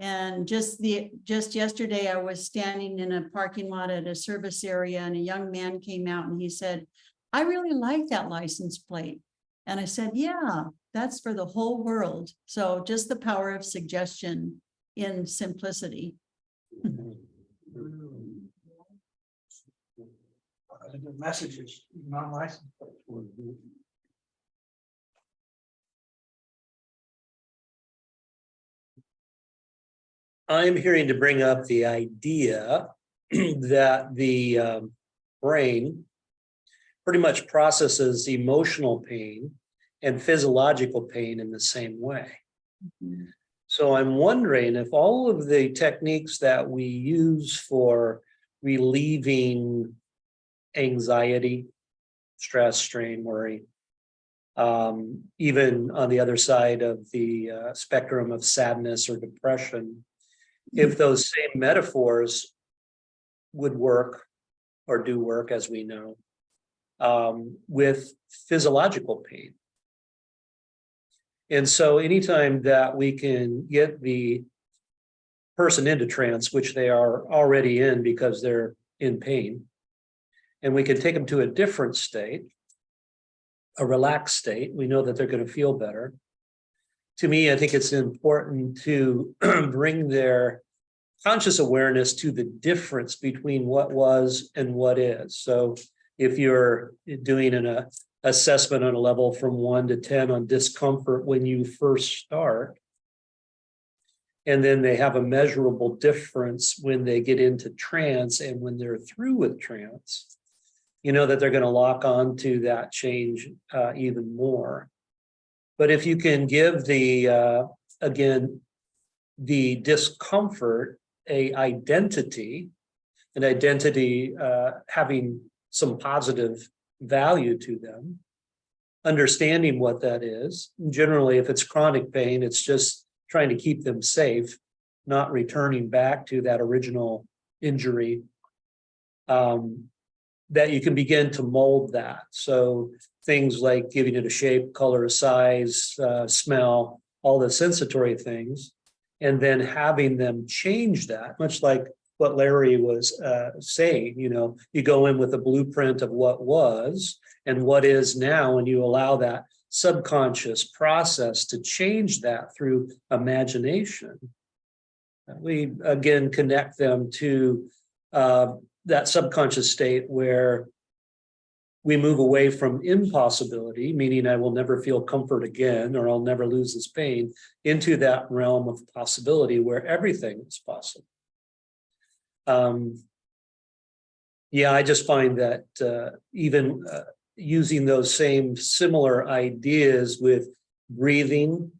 And just yesterday, I was standing in a parking lot at a service area, and a young man came out and he said, I really like that license plate. And I said, yeah, that's for the whole world. So just the power of suggestion in simplicity. The messages, non-licensed. I'm hearing to bring up the idea that the brain pretty much processes emotional pain and physiological pain in the same way. Mm-hmm. So I'm wondering if all of the techniques that we use for relieving anxiety, stress, strain, worry, even on the other side of the spectrum of sadness or depression, if those same metaphors would work or do work, as we know, with physiological pain. And so anytime that we can get the person into trance, which they are already in because they're in pain, and we can take them to a different state, a relaxed state, we know that they're going to feel better. To me, I think it's important to bring their conscious awareness to the difference between what was and what is. So if you're doing an assessment on a level from 1 to 10 on discomfort when you first start, and then they have a measurable difference when they get into trance and when they're through with trance, you know that they're going to lock on to that change even more. But if you can give the, again, the discomfort an identity having some positive value to them, understanding what that is. Generally, if it's chronic pain, it's just trying to keep them safe, not returning back to that original injury. That you can begin to mold that. So things like giving it a shape, color, size, smell, all the sensory things, and then having them change that, much like what Larry was saying. You know, you go in with a blueprint of what was and what is now, and you allow that subconscious process to change that through imagination. We again connect them to that subconscious state where we move away from impossibility, meaning I will never feel comfort again, or I'll never lose this pain, into that realm of possibility where everything is possible. Yeah, I just find that even using those same similar ideas with breathing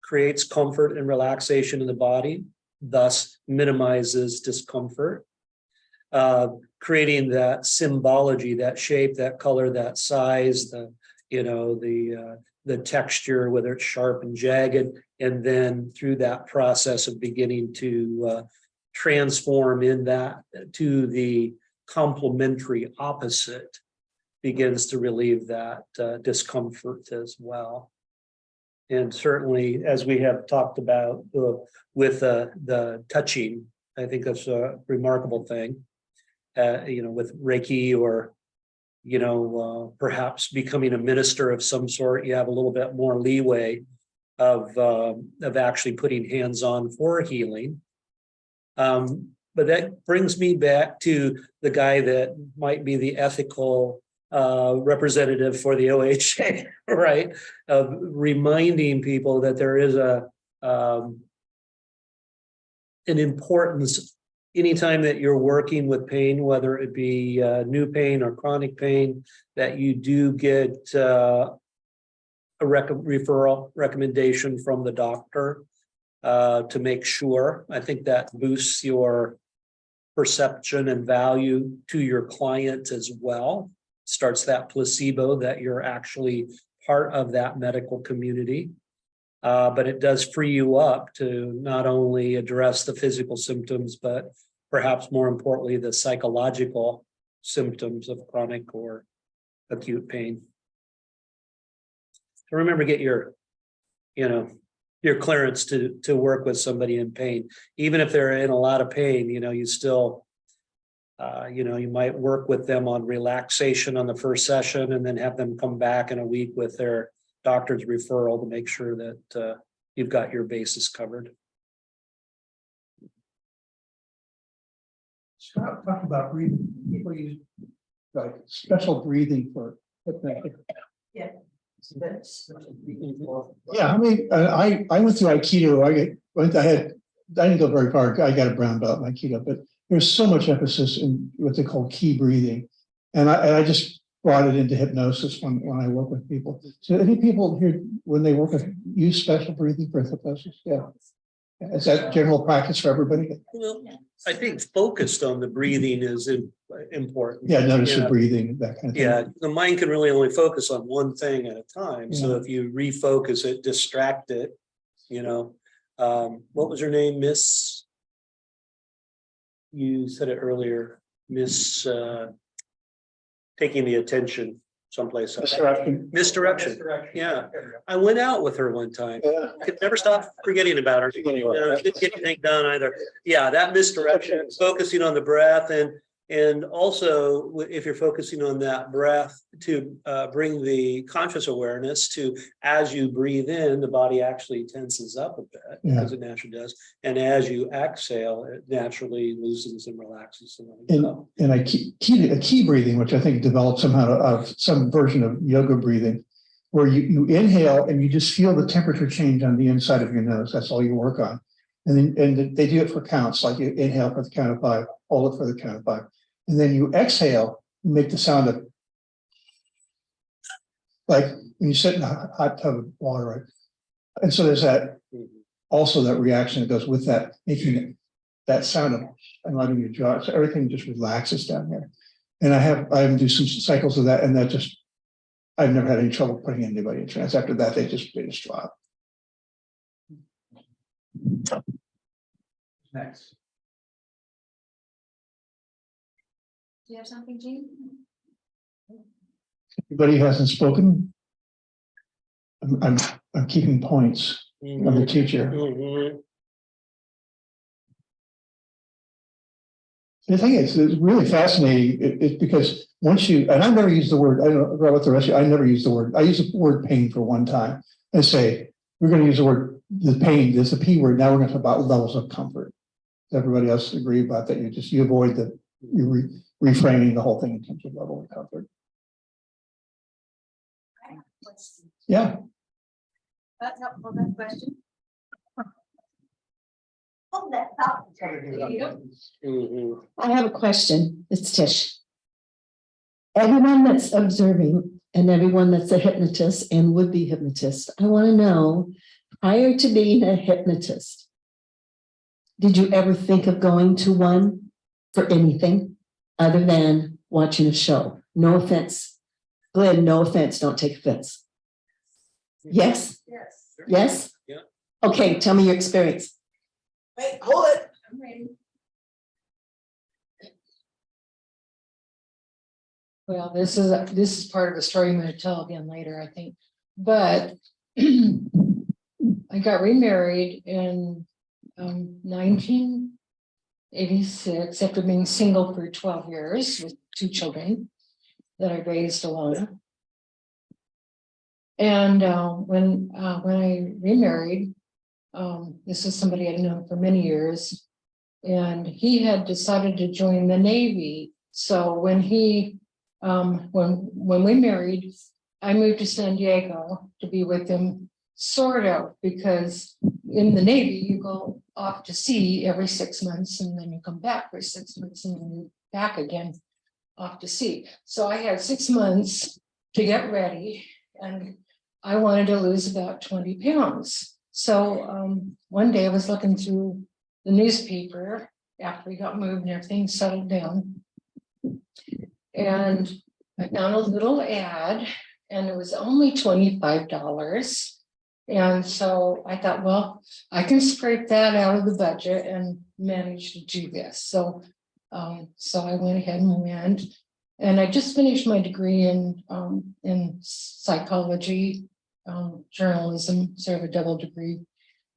creates comfort and relaxation in the body, thus minimizes discomfort. Creating that symbology, that shape, that color, that size, the texture, whether it's sharp and jagged, and then through that process of beginning to transform in that to the complementary opposite, begins to relieve that discomfort as well. And certainly, as we have talked about with the touching, I think that's a remarkable thing. With Reiki, or perhaps becoming a minister of some sort, you have a little bit more leeway of actually putting hands on for healing. But that brings me back to the guy that might be the ethical representative for the OHA, right? Of reminding people that there is an importance anytime that you're working with pain, whether it be new pain or chronic pain, that you do get a referral recommendation from the doctor to make sure. I think that boosts your perception and value to your client as well. Starts that placebo that you're actually part of that medical community. But it does free you up to not only address the physical symptoms, but perhaps more importantly, the psychological symptoms of chronic or acute pain. So remember, get your clearance to work with somebody in pain, even if they're in a lot of pain. You still, you might work with them on relaxation on the first session, and then have them come back in a week with their doctor's referral to make sure that you've got your bases covered. Scott, talk about breathing. People use like special breathing for hypnotic. Yeah. Yeah, I mean, I went through Aikido. I didn't go very far. I got a brown belt in Aikido, but there's so much emphasis in what they call ki breathing. And I just brought it into hypnosis when I work with people. So any people here, when they work with, use special breathing for hypnosis? Yeah. Is that general practice for everybody? Well, I think focused on the breathing is important. Yeah, notice the breathing, that kind of thing. Yeah, the mind can really only focus on one thing at a time. So if you refocus it, distract it, what was her name? Miss, you said it earlier, Miss taking the attention someplace else. Misdirection. Yeah. I went out with her one time. Yeah. Could never stop forgetting about her. Didn't get anything done either. Yeah, that misdirection, focusing on the breath, and also if you're focusing on that breath to bring the conscious awareness to, as you breathe in, the body actually tenses up a bit, because it naturally does. And as you exhale, it naturally loosens and relaxes. And a key breathing, which I think developed somehow out of some version of yoga breathing, where you inhale and you just feel the temperature change on the inside of your nose. That's all you work on. And then they do it for counts, like you inhale for the count of 5, hold it for the count of 5. And then you exhale, you make the sound of, like when you sit in a hot tub of water, right? And so there's that, also that reaction that goes with that, making that sound of, and letting your jaw, so everything just relaxes down there. And I do some cycles of that, and that just, I've never had any trouble putting anybody in trance. After that, they just drop. Next. Do you have something, Jean? Anybody who hasn't spoken? I'm keeping points. I'm the teacher. The thing is, it's really fascinating. It's because once you, and I've never used the word, I don't know about the rest of you, I never use the word. I use the word pain for one time and say, we're going to use the word, the pain, there's a P word. Now we're going to talk about levels of comfort. Does everybody else agree about that? You avoid the, reframing the whole thing in terms of level of comfort. Yeah, That's helpful, that question. Oh, that thought. I have a question. It's Tish. Everyone that's observing and everyone that's a hypnotist and would-be hypnotist, I want to know, prior to being a hypnotist, did you ever think of going to one for anything other than watching a show? No offense. Glenn, no offense. Don't take offense. Yes? Yes. Yes? Yeah. Okay, tell me your experience. Wait, hold it. I'm ready. Well, this is part of a story I'm gonna tell again later, I think, but I got remarried in 1986 after being single for 12 years with 2 children that I raised alone. And when I remarried, this is somebody I'd known for many years, and he had decided to join the Navy. So when he when we married, I moved to San Diego to be with him, sort of, because in the Navy, you go off to sea every 6 months and then you come back for 6 months and then you're back again off to sea. So I had 6 months to get ready and I wanted to lose about 20 pounds. So one day I was looking through the newspaper after we got moved and everything settled down. And I found a little ad and it was only $25. And so I thought, well, I can scrape that out of the budget and manage to do this. So I went ahead and went, and I just finished my degree in psychology, journalism, sort of a double degree.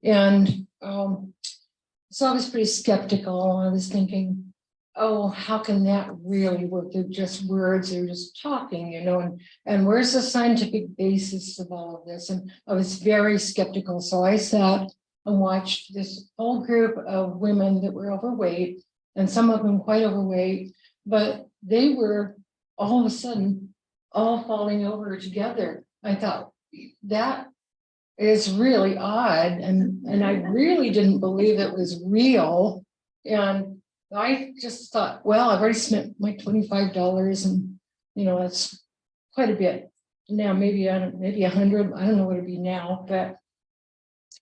And so I was pretty skeptical. I was thinking, oh, how can that really work? They're just words, they're just talking, you know, and where's the scientific basis of all of this? And I was very skeptical. So I sat and watched this whole group of women that were overweight, and some of them quite overweight, but they were all of a sudden all falling over together. I thought, that is really odd. And I really didn't believe it was real. And I just thought, well, I've already spent my $25 and, you know, it's quite a bit. Now, maybe 100, I don't know what it'd be now, but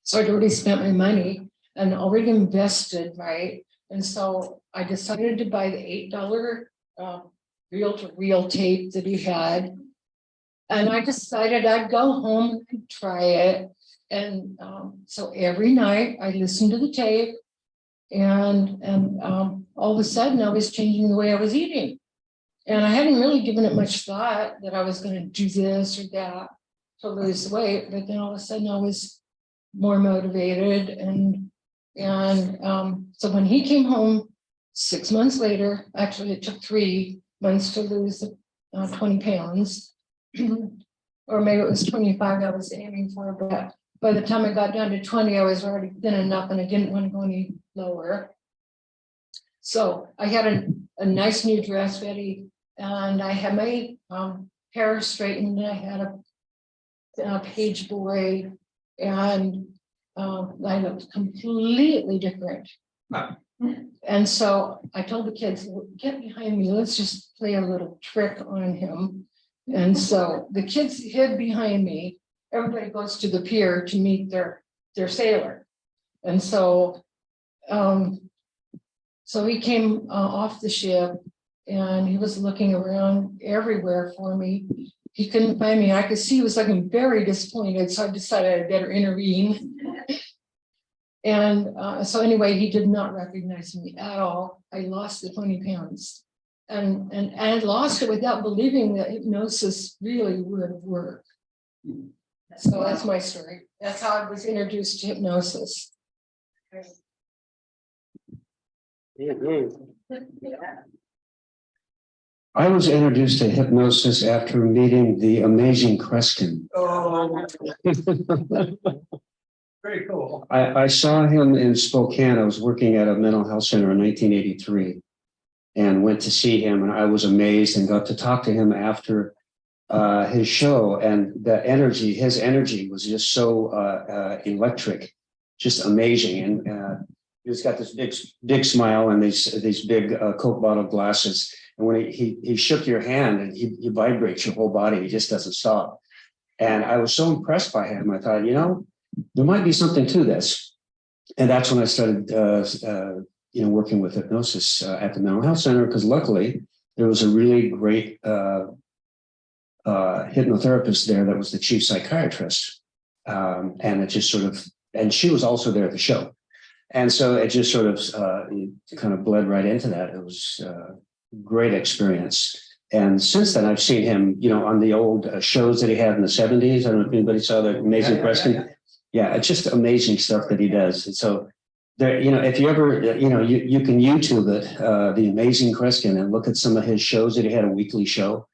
so I'd already spent my money and already invested, right? And so I decided to buy the $8 reel-to-reel tape that he had. And I decided I'd go home and try it. And so every night I listened to the tape. And all of a sudden I was changing the way I was eating. And I hadn't really given it much thought that I was going to do this or that to lose weight. But then all of a sudden I was more motivated. And so when he came home 6 months later, actually it took 3 months to lose 20 pounds, or maybe it was 25 I was aiming for, but by the time I got down to 20, I was already thin enough and I didn't want to go any lower. So I had a nice new dress ready and I had my hair straightened and I had a page boy and I looked completely different. And so I told the kids, get behind me, let's just play a little trick on him. And so the kids hid behind me. Everybody goes to the pier to meet their sailor. And so, so he came off the ship and he was looking around everywhere for me. He couldn't find me. I could see he was looking very disappointed. So I decided I'd better intervene. And so anyway, he did not recognize me at all. I lost the 20 pounds and I lost it without believing that hypnosis really would work. So that's my story. That's how I was introduced to hypnosis. I was introduced to hypnosis after meeting the amazing Kreskin. Oh. Very cool. I saw him in Spokane. I was working at a mental health center in 1983 and went to see him, and I was amazed and got to talk to him after his show, and the energy, his energy was just so electric, just amazing. And he's got this big smile and these big Coke bottle glasses. And when he shook your hand, and he vibrates your whole body, he just doesn't stop. And I was so impressed by him. I thought, there might be something to this. And that's when I started, working with hypnosis at the mental health center, because luckily there was a really great hypnotherapist there that was the chief psychiatrist. And it just sort of, and she was also there at the show. And so it just sort of kind of bled right into that. It was a great experience. And since then, I've seen him, on the old shows that he had in the 70s. I don't know if anybody saw the Amazing Preston. Yeah, it's just amazing stuff that he does. And so there, if you ever, you can YouTube it, the Amazing Kreskin, and look at some of his shows that he had, a weekly show.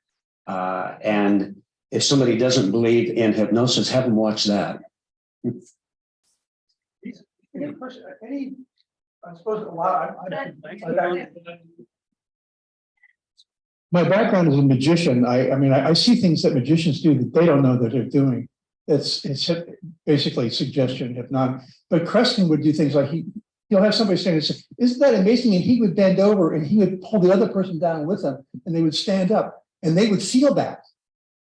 And if somebody doesn't believe in hypnosis, have them watch that. I suppose a lot. My background as a magician, I see things that magicians do that they don't know that they're doing. It's basically suggestion, hypnotic. But Kreskin would do things like he'll have somebody saying, "Isn't that amazing?" And he would bend over and he would pull the other person down with him, and they would stand up and they would feel that.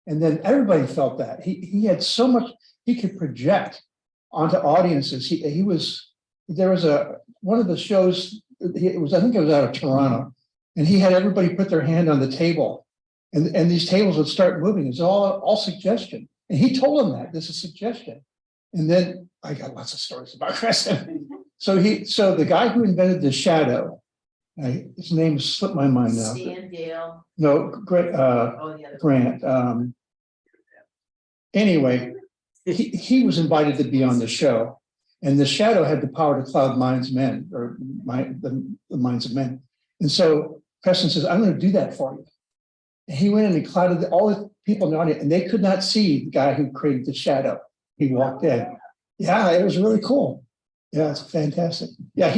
And then everybody felt that. He had so much he could project onto audiences. There was one of the shows, I think it was out of Toronto, and he had everybody put their hand on the table, and these tables would start moving. It's all suggestion. And he told them that this is suggestion. And then I got lots of stories about Kreskin. So the guy who invented the shadow, his name slipped my mind now. Stan Dale. No, Grant. Anyway, he was invited to be on the show, and the shadow had the power to cloud minds men, or the minds of men. And so Kreskin says, "I'm going to do that for you." And he went in and clouded all the people in the audience, and they could not see the guy who created the shadow. He walked in. Yeah, it was really cool. Yeah, it's fantastic. Yeah,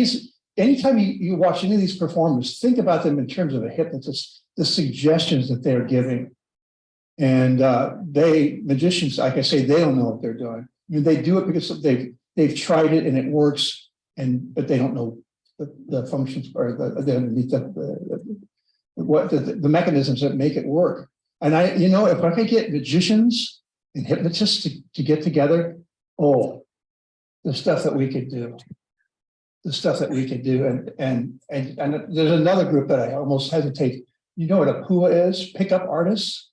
anytime you watch any of these performers, think about them in terms of a hypnotist, the suggestions that they're giving. And magicians, like I say, they don't know what they're doing. They do it because they've tried it and it works, but they don't know the functions or the mechanisms that make it work. And if I could get magicians and hypnotists to get together, the stuff that we could do. And there's another group that I almost hesitate. You know what a PUA is? Pickup artists.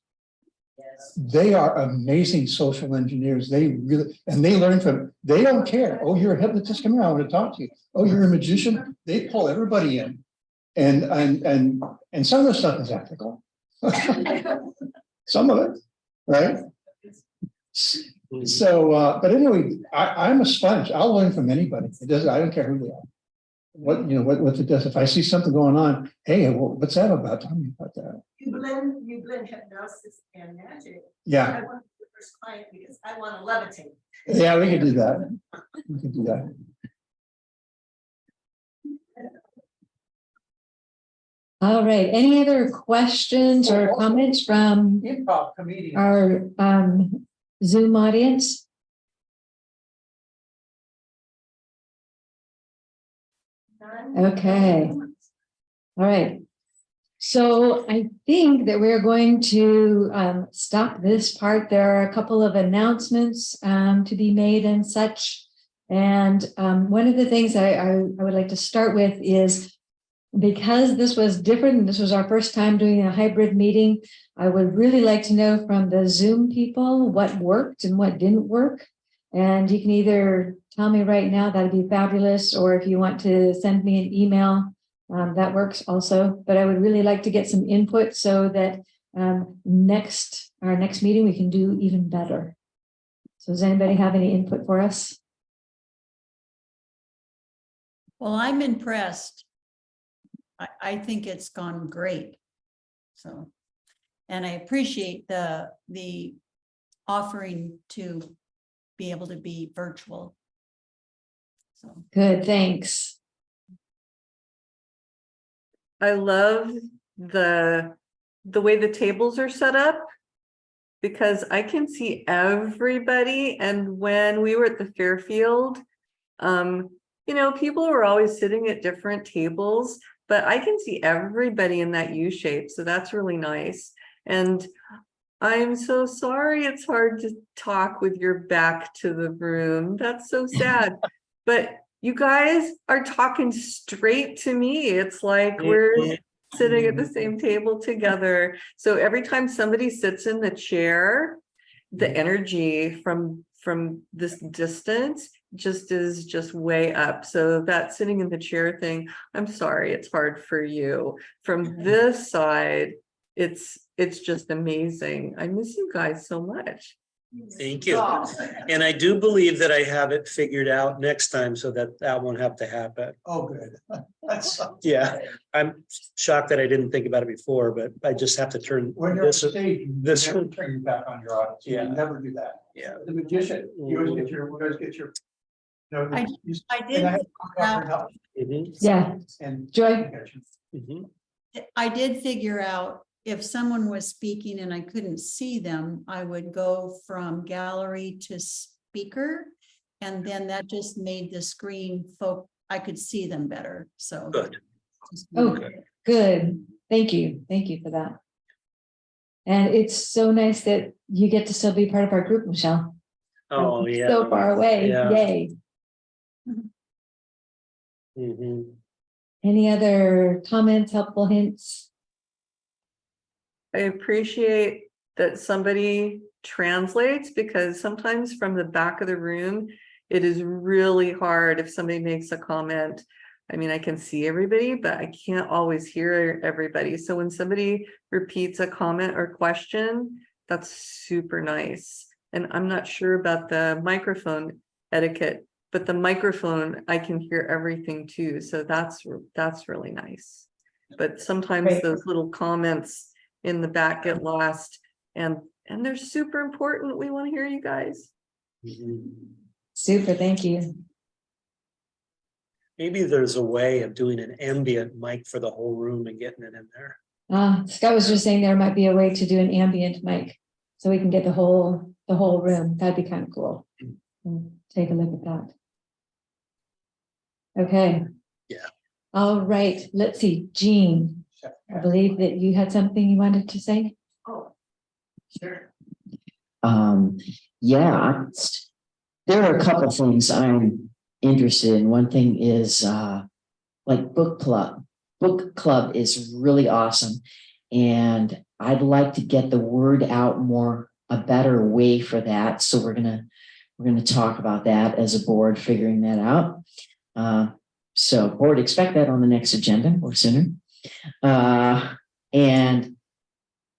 Yes. They are amazing social engineers. They learn from, they don't care. Oh, you're a hypnotist, come here, I want to talk to you. Oh, you're a magician. They pull everybody in. And some of the stuff is ethical. Some of it, right? So, but anyway, I'm a sponge. I'll learn from anybody. I don't care who they are. What it does. If I see something going on, hey, what's that about? Tell me about that. You blend hypnosis and magic. Yeah. I want the first client because I want to levitate. Yeah, we could do that. We could do that. All right. Any other questions or comments from Improv comedians. our Zoom audience? Okay. All right. So I think that we're going to stop this part. There are a couple of announcements to be made and such. And one of the things I would like to start with is, because this was different, this was our first time doing a hybrid meeting, I would really like to know from the Zoom people what worked and what didn't work. And you can either tell me right now, that'd be fabulous, or if you want to send me an email, that works also. But I would really like to get some input so that our next meeting we can do even better. So does anybody have any input for us? Well, I'm impressed. I think it's gone great. So, and I appreciate the offering to be able to be virtual. So Good, thanks. I love the way the tables are set up. because I can see everybody. And when we were at the Fairfield, you know, people were always sitting at different tables, but I can see everybody in that U shape. So that's really nice. And I'm so sorry it's hard to talk with your back to the room. That's so sad. But you guys are talking straight to me. It's like we're sitting at the same table together. So every time somebody sits in the chair, the energy from this distance is just way up. So that sitting in the chair thing, I'm sorry, it's hard for you. From this side, it's just amazing. I miss you guys so much. Thank you. And I do believe that I have it figured out next time so that won't have to happen. Oh, good. That's, Yeah, I'm shocked that I didn't think about it before, but I just have to turn when you're on this. stage, you this- never turn your back on your audience. You Yeah. never do that. Yeah. The magician, you always get your. No, I did and figure out- Mhm, Yeah, And. Joy? mhm. I did figure out if someone was speaking and I couldn't see them, I would go from gallery to speaker. And then that just made the screen I could see them better, so. Good. Oh, good. Thank you. Thank you for that. And it's so nice that you get to still be part of our group, Michelle. Oh, yeah. So far away. Yeah. Yay. Mhm. Any other comments, helpful hints? I appreciate that somebody translates, because sometimes from the back of the room, it is really hard if somebody makes a comment. I mean, I can see everybody, but I can't always hear everybody. So when somebody repeats a comment or question, that's super nice. And I'm not sure about the microphone etiquette, but the microphone, I can hear everything too. So that's really nice. But sometimes Great. those little comments in the back get lost, and they're super important. We want to hear you guys. Mhm. Super, thank you. Maybe there's a way of doing an ambient mic for the whole room and getting it in there. Scott was just saying there might be a way to do an ambient mic, so we can get the whole room. That'd be kind of cool. Take a look at that. Okay. Yeah. All right, let's see, Jean, I believe that you had something you wanted to say. Oh, sure. Yeah, there are a couple of things I'm interested in. One thing is like book club. Book club is really awesome. And I'd like to get the word out more, a better way for that. So we're gonna talk about that as a board, figuring that out. So board, expect that on the next agenda or sooner. And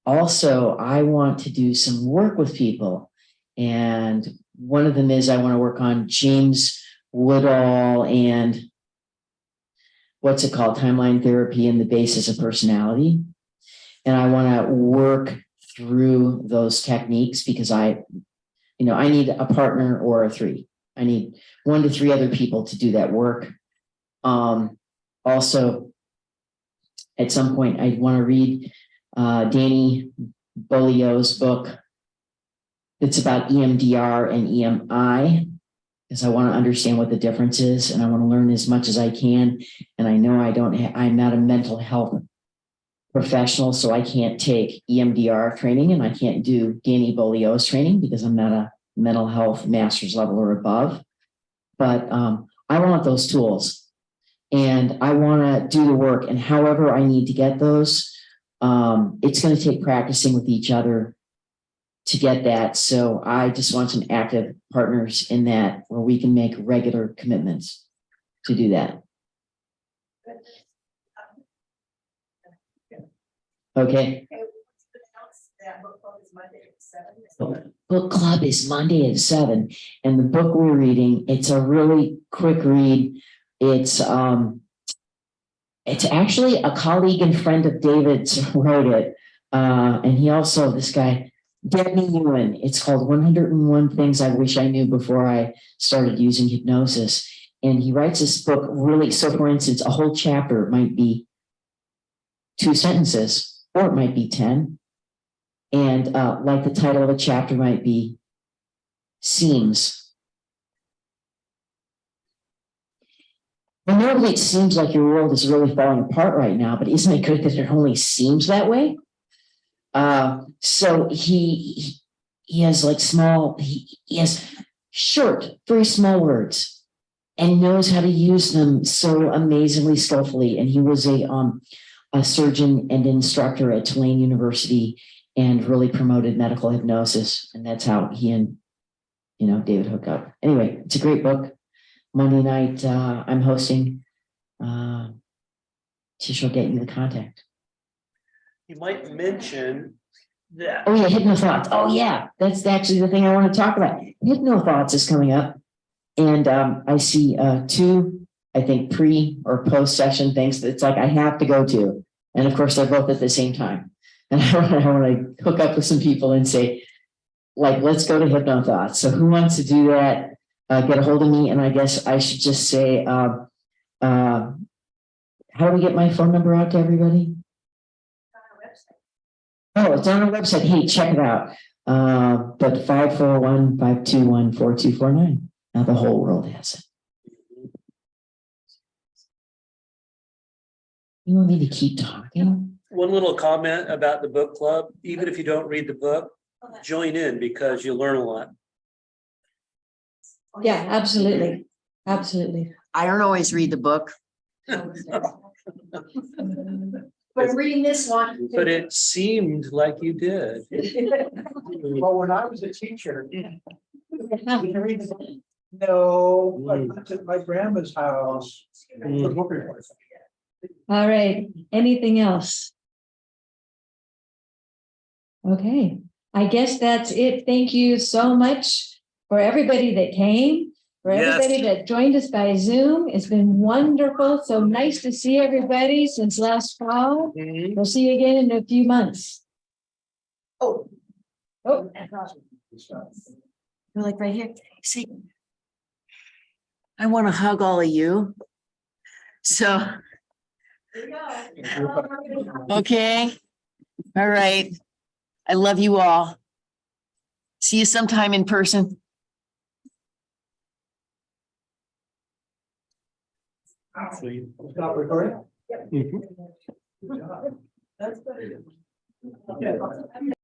also I want to do some work with people. And one of them is I want to work on James Woodall and what's it called? Timeline therapy and the basis of personality. And I want to work through those techniques because I need a partner or a three. I need 1 to 3 other people to do that work. Also, at some point, I want to read Danny Bolio's book. It's about EMDR and EMI, because I want to understand what the difference is, and I want to learn as much as I can. And I know I'm not a mental health professional, so I can't take EMDR training, and I can't do Danny Bolio's training because I'm not a mental health master's level or above. But I want those tools. And I want to do the work, and however I need to get those, it's going to take practicing with each other to get that. So I just want some active partners in that where we can make regular commitments to do that. Okay. That book club is Monday at 7. Book club is Monday at 7. And the book we're reading, it's a really quick read. It's actually a colleague and friend of David's wrote it. And he also, this guy, Dabney Ewan, it's called 101 Things I Wish I Knew Before I Started Using Hypnosis. And he writes this book really, so for instance, a whole chapter might be 2 sentences, or it might be 10. And like the title of a chapter might be, seems. And normally it seems like your world is really falling apart right now, but isn't it good that it only seems that way? So he has like he has short, very small words and knows how to use them so amazingly skillfully. And he was a surgeon and instructor at Tulane University and really promoted medical hypnosis. And that's how he and, David hook up. Anyway, it's a great book. Monday night, I'm hosting. Tish will get you the contact. You might mention that. Oh yeah, HypnoThoughts. Oh yeah, that's actually the thing I want to talk about. HypnoThoughts is coming up, and I see 2, I think, pre or post session things that it's like I have to go to, and of course they're both at the same time. And I want to hook up with some people and say, like, let's go to HypnoThoughts. So who wants to do that? Get a hold of me, and I guess I should just say, how do we get my phone number out to everybody? Oh, it's on our website. Hey, check it out. But 541-521-4249. Now the whole world has it. You want me to keep talking? One little comment about the book club, even if you don't read the book, join in because you'll learn a lot. Yeah, absolutely. Absolutely. I don't always read the book. But reading this one. But it seemed like you did. Well, when I was a teacher. No, I went to my grandma's house. All right. Anything else? Okay. I guess that's it. Thank you so much for everybody that came, for Yes. everybody that joined us by Zoom. It's been wonderful. So nice to see everybody since last fall. We'll see you again in a few months. Oh. Oh, You're like right here. See, I want to hug all of you. So, okay. All right. I love you all. See you sometime in person. Stop recording? That's better.